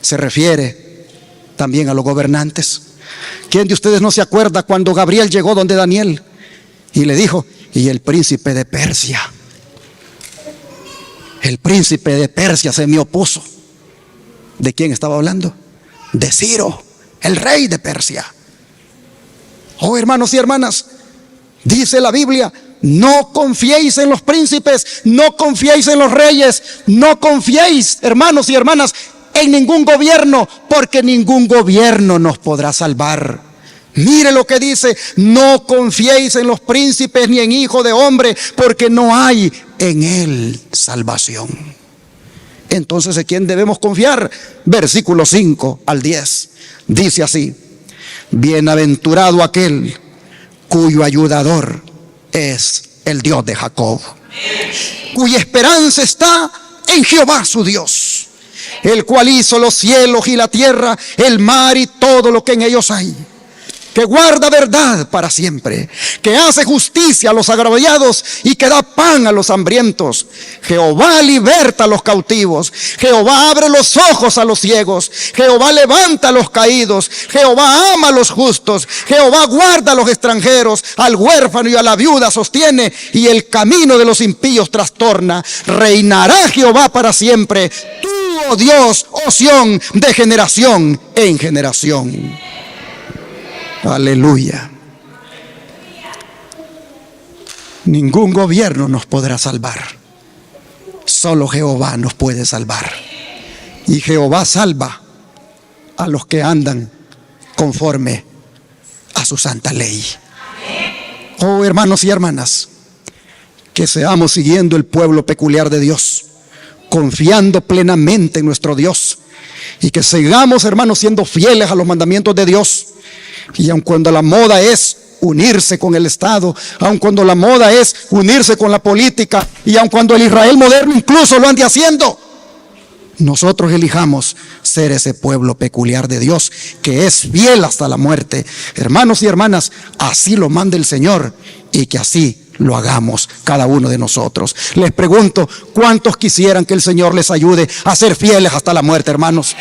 se refiere también a los gobernantes? ¿Quién de ustedes no se acuerda cuando Gabriel llegó donde Daniel y le dijo, y el príncipe de Persia? El príncipe de Persia se me opuso. ¿De quién estaba hablando? De Ciro, el rey de Persia. Oh, hermanos y hermanas, dice la Biblia, no confiéis en los príncipes, no confiéis en los reyes, no confiéis, hermanos y hermanas, en ningún gobierno, porque ningún gobierno nos podrá salvar. Mire lo que dice, no confiéis en los príncipes ni en hijo de hombre, porque no hay en él salvación. Entonces, ¿en quién debemos confiar? Versículo 5 al 10, dice así: bienaventurado aquel cuyo ayudador es el Dios de Jacob, cuya esperanza está en Jehová su Dios, el cual hizo los cielos y la tierra, el mar y todo lo que en ellos hay, que guarda verdad para siempre, que hace justicia a los agraviados y que da pan a los hambrientos. Jehová liberta a los cautivos, Jehová abre los ojos a los ciegos, Jehová levanta a los caídos, Jehová ama a los justos, Jehová guarda a los extranjeros, al huérfano y a la viuda sostiene, y el camino de los impíos trastorna. Reinará Jehová para siempre, tú, oh Dios, oh Sión, de generación en generación. Aleluya. Ningún gobierno nos podrá salvar. Solo Jehová nos puede salvar. Y Jehová salva a los que andan conforme a su santa ley. Oh, hermanos y hermanas, que seamos siguiendo el pueblo peculiar de Dios, confiando plenamente en nuestro Dios. Y que sigamos, hermanos, siendo fieles a los mandamientos de Dios. Y aun cuando la moda es unirse con el Estado, aun cuando la moda es unirse con la política, y aun cuando el Israel moderno incluso lo ande haciendo, nosotros elijamos ser ese pueblo peculiar de Dios, que es fiel hasta la muerte. Hermanos y hermanas, así lo manda el Señor, y que así lo hagamos cada uno de nosotros. Les pregunto, ¿cuántos quisieran que el Señor les ayude a ser fieles hasta la muerte, hermanos?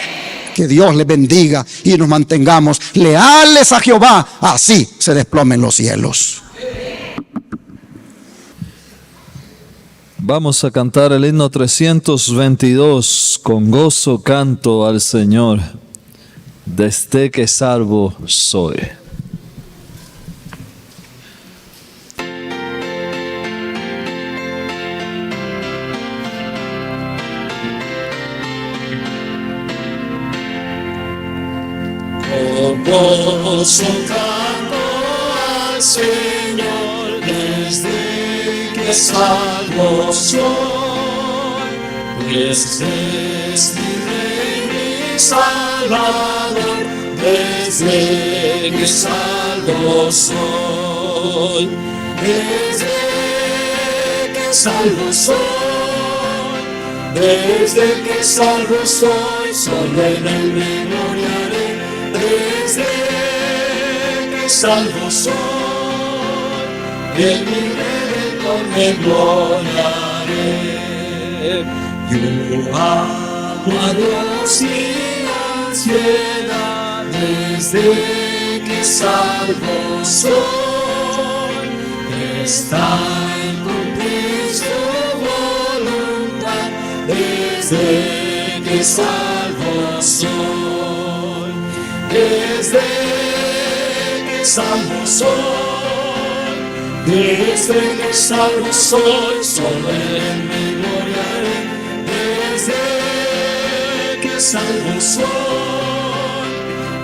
Que Dios les bendiga y nos mantengamos leales a Jehová, así se desplomen los cielos. Vamos a cantar el himno 322, con gozo canto al Señor, desde que salvo soy. Con gozo canto al Señor, desde que salvo soy, pues es mi Rey, mi Salvador, desde que salvo soy, desde que salvo soy, desde que salvo soy, solo en él me gloriaré. Desde que salvo soy, en mi Redentor me gloriaré. Yo amo a Dios sin ansiedad, desde que salvo soy, está en cumplir su voluntad, desde que salvo soy. Desde que salvo soy, desde que salvo soy, solo en él me gloriaré. Desde que salvo soy,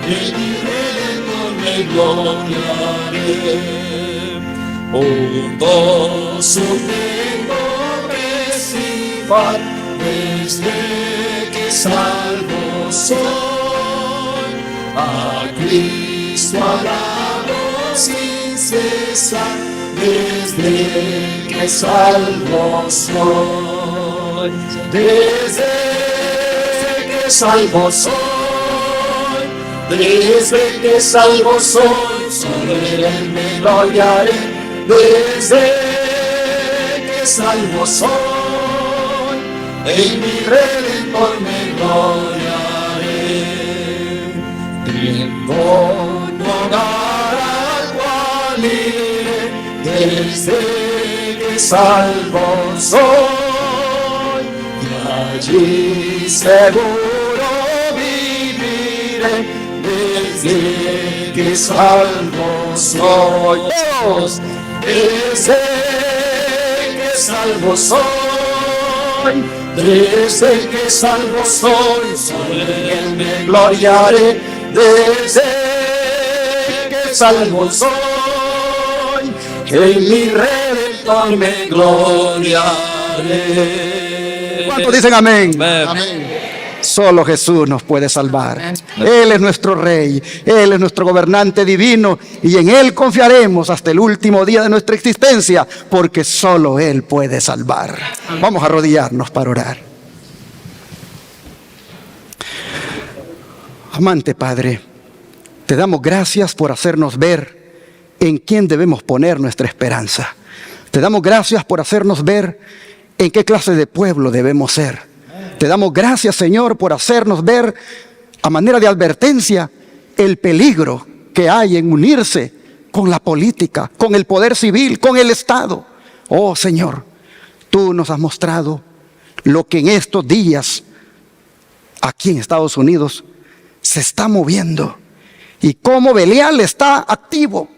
en mi Redentor me gloriaré. Un gozo tengo que silbar, desde que salvo soy. A Cristo alabo sin cesar, desde que salvo soy. Desde que salvo soy, desde que salvo soy, solo en él me gloriaré. Desde que salvo soy, en mi Redentor me gloriaré. Tengo lugar al cual iré, desde que salvo soy, y allí seguro viviré, desde que salvo soy. Dios, desde que salvo soy, desde que salvo soy, solo en él me gloriaré. Desde que salvo soy, en mi Redentor me gloriaré. ¿Cuántos dicen amén? Amén. Solo Jesús nos puede salvar. Él es nuestro Rey, Él es nuestro gobernante divino, y en Él confiaremos hasta el último día de nuestra existencia, porque solo Él puede salvar. Vamos a arrodillarnos para orar. Amante Padre, te damos gracias por hacernos ver en quién debemos poner nuestra esperanza. Te damos gracias por hacernos ver en qué clase de pueblo debemos ser. Te damos gracias, Señor, por hacernos ver a manera de advertencia el peligro que hay en unirse con la política, con el poder civil, con el Estado. Oh Señor, tú nos has mostrado lo que en estos días aquí en Estados Unidos se está moviendo, y cómo Belial está activo,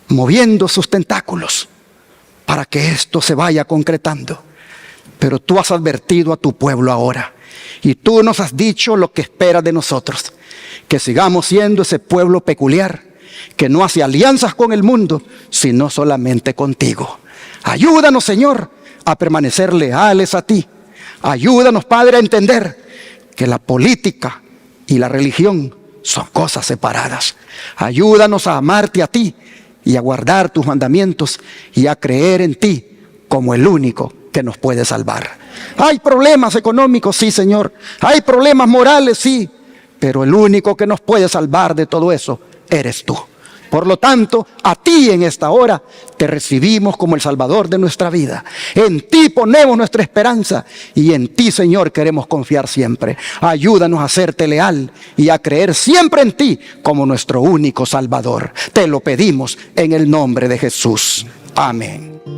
moviendo sus tentáculos para que esto se vaya concretando. Pero tú has advertido a tu pueblo ahora, y tú nos has dicho lo que esperas de nosotros, que sigamos siendo ese pueblo peculiar, que no hace alianzas con el mundo, sino solamente contigo. Ayúdanos, Señor, a permanecer leales a ti. Ayúdanos, Padre, a entender que la política y la religión son cosas separadas. Ayúdanos a amarte a ti y a guardar tus mandamientos y a creer en ti como el único que nos puede salvar. Hay problemas económicos, sí, Señor. Hay problemas morales, sí. Pero el único que nos puede salvar de todo eso eres tú. Por lo tanto, a ti en esta hora te recibimos como el Salvador de nuestra vida. En ti ponemos nuestra esperanza y en ti, Señor, queremos confiar siempre. Ayúdanos a serte leal y a creer siempre en ti como nuestro único Salvador. Te lo pedimos en el nombre de Jesús. Amén.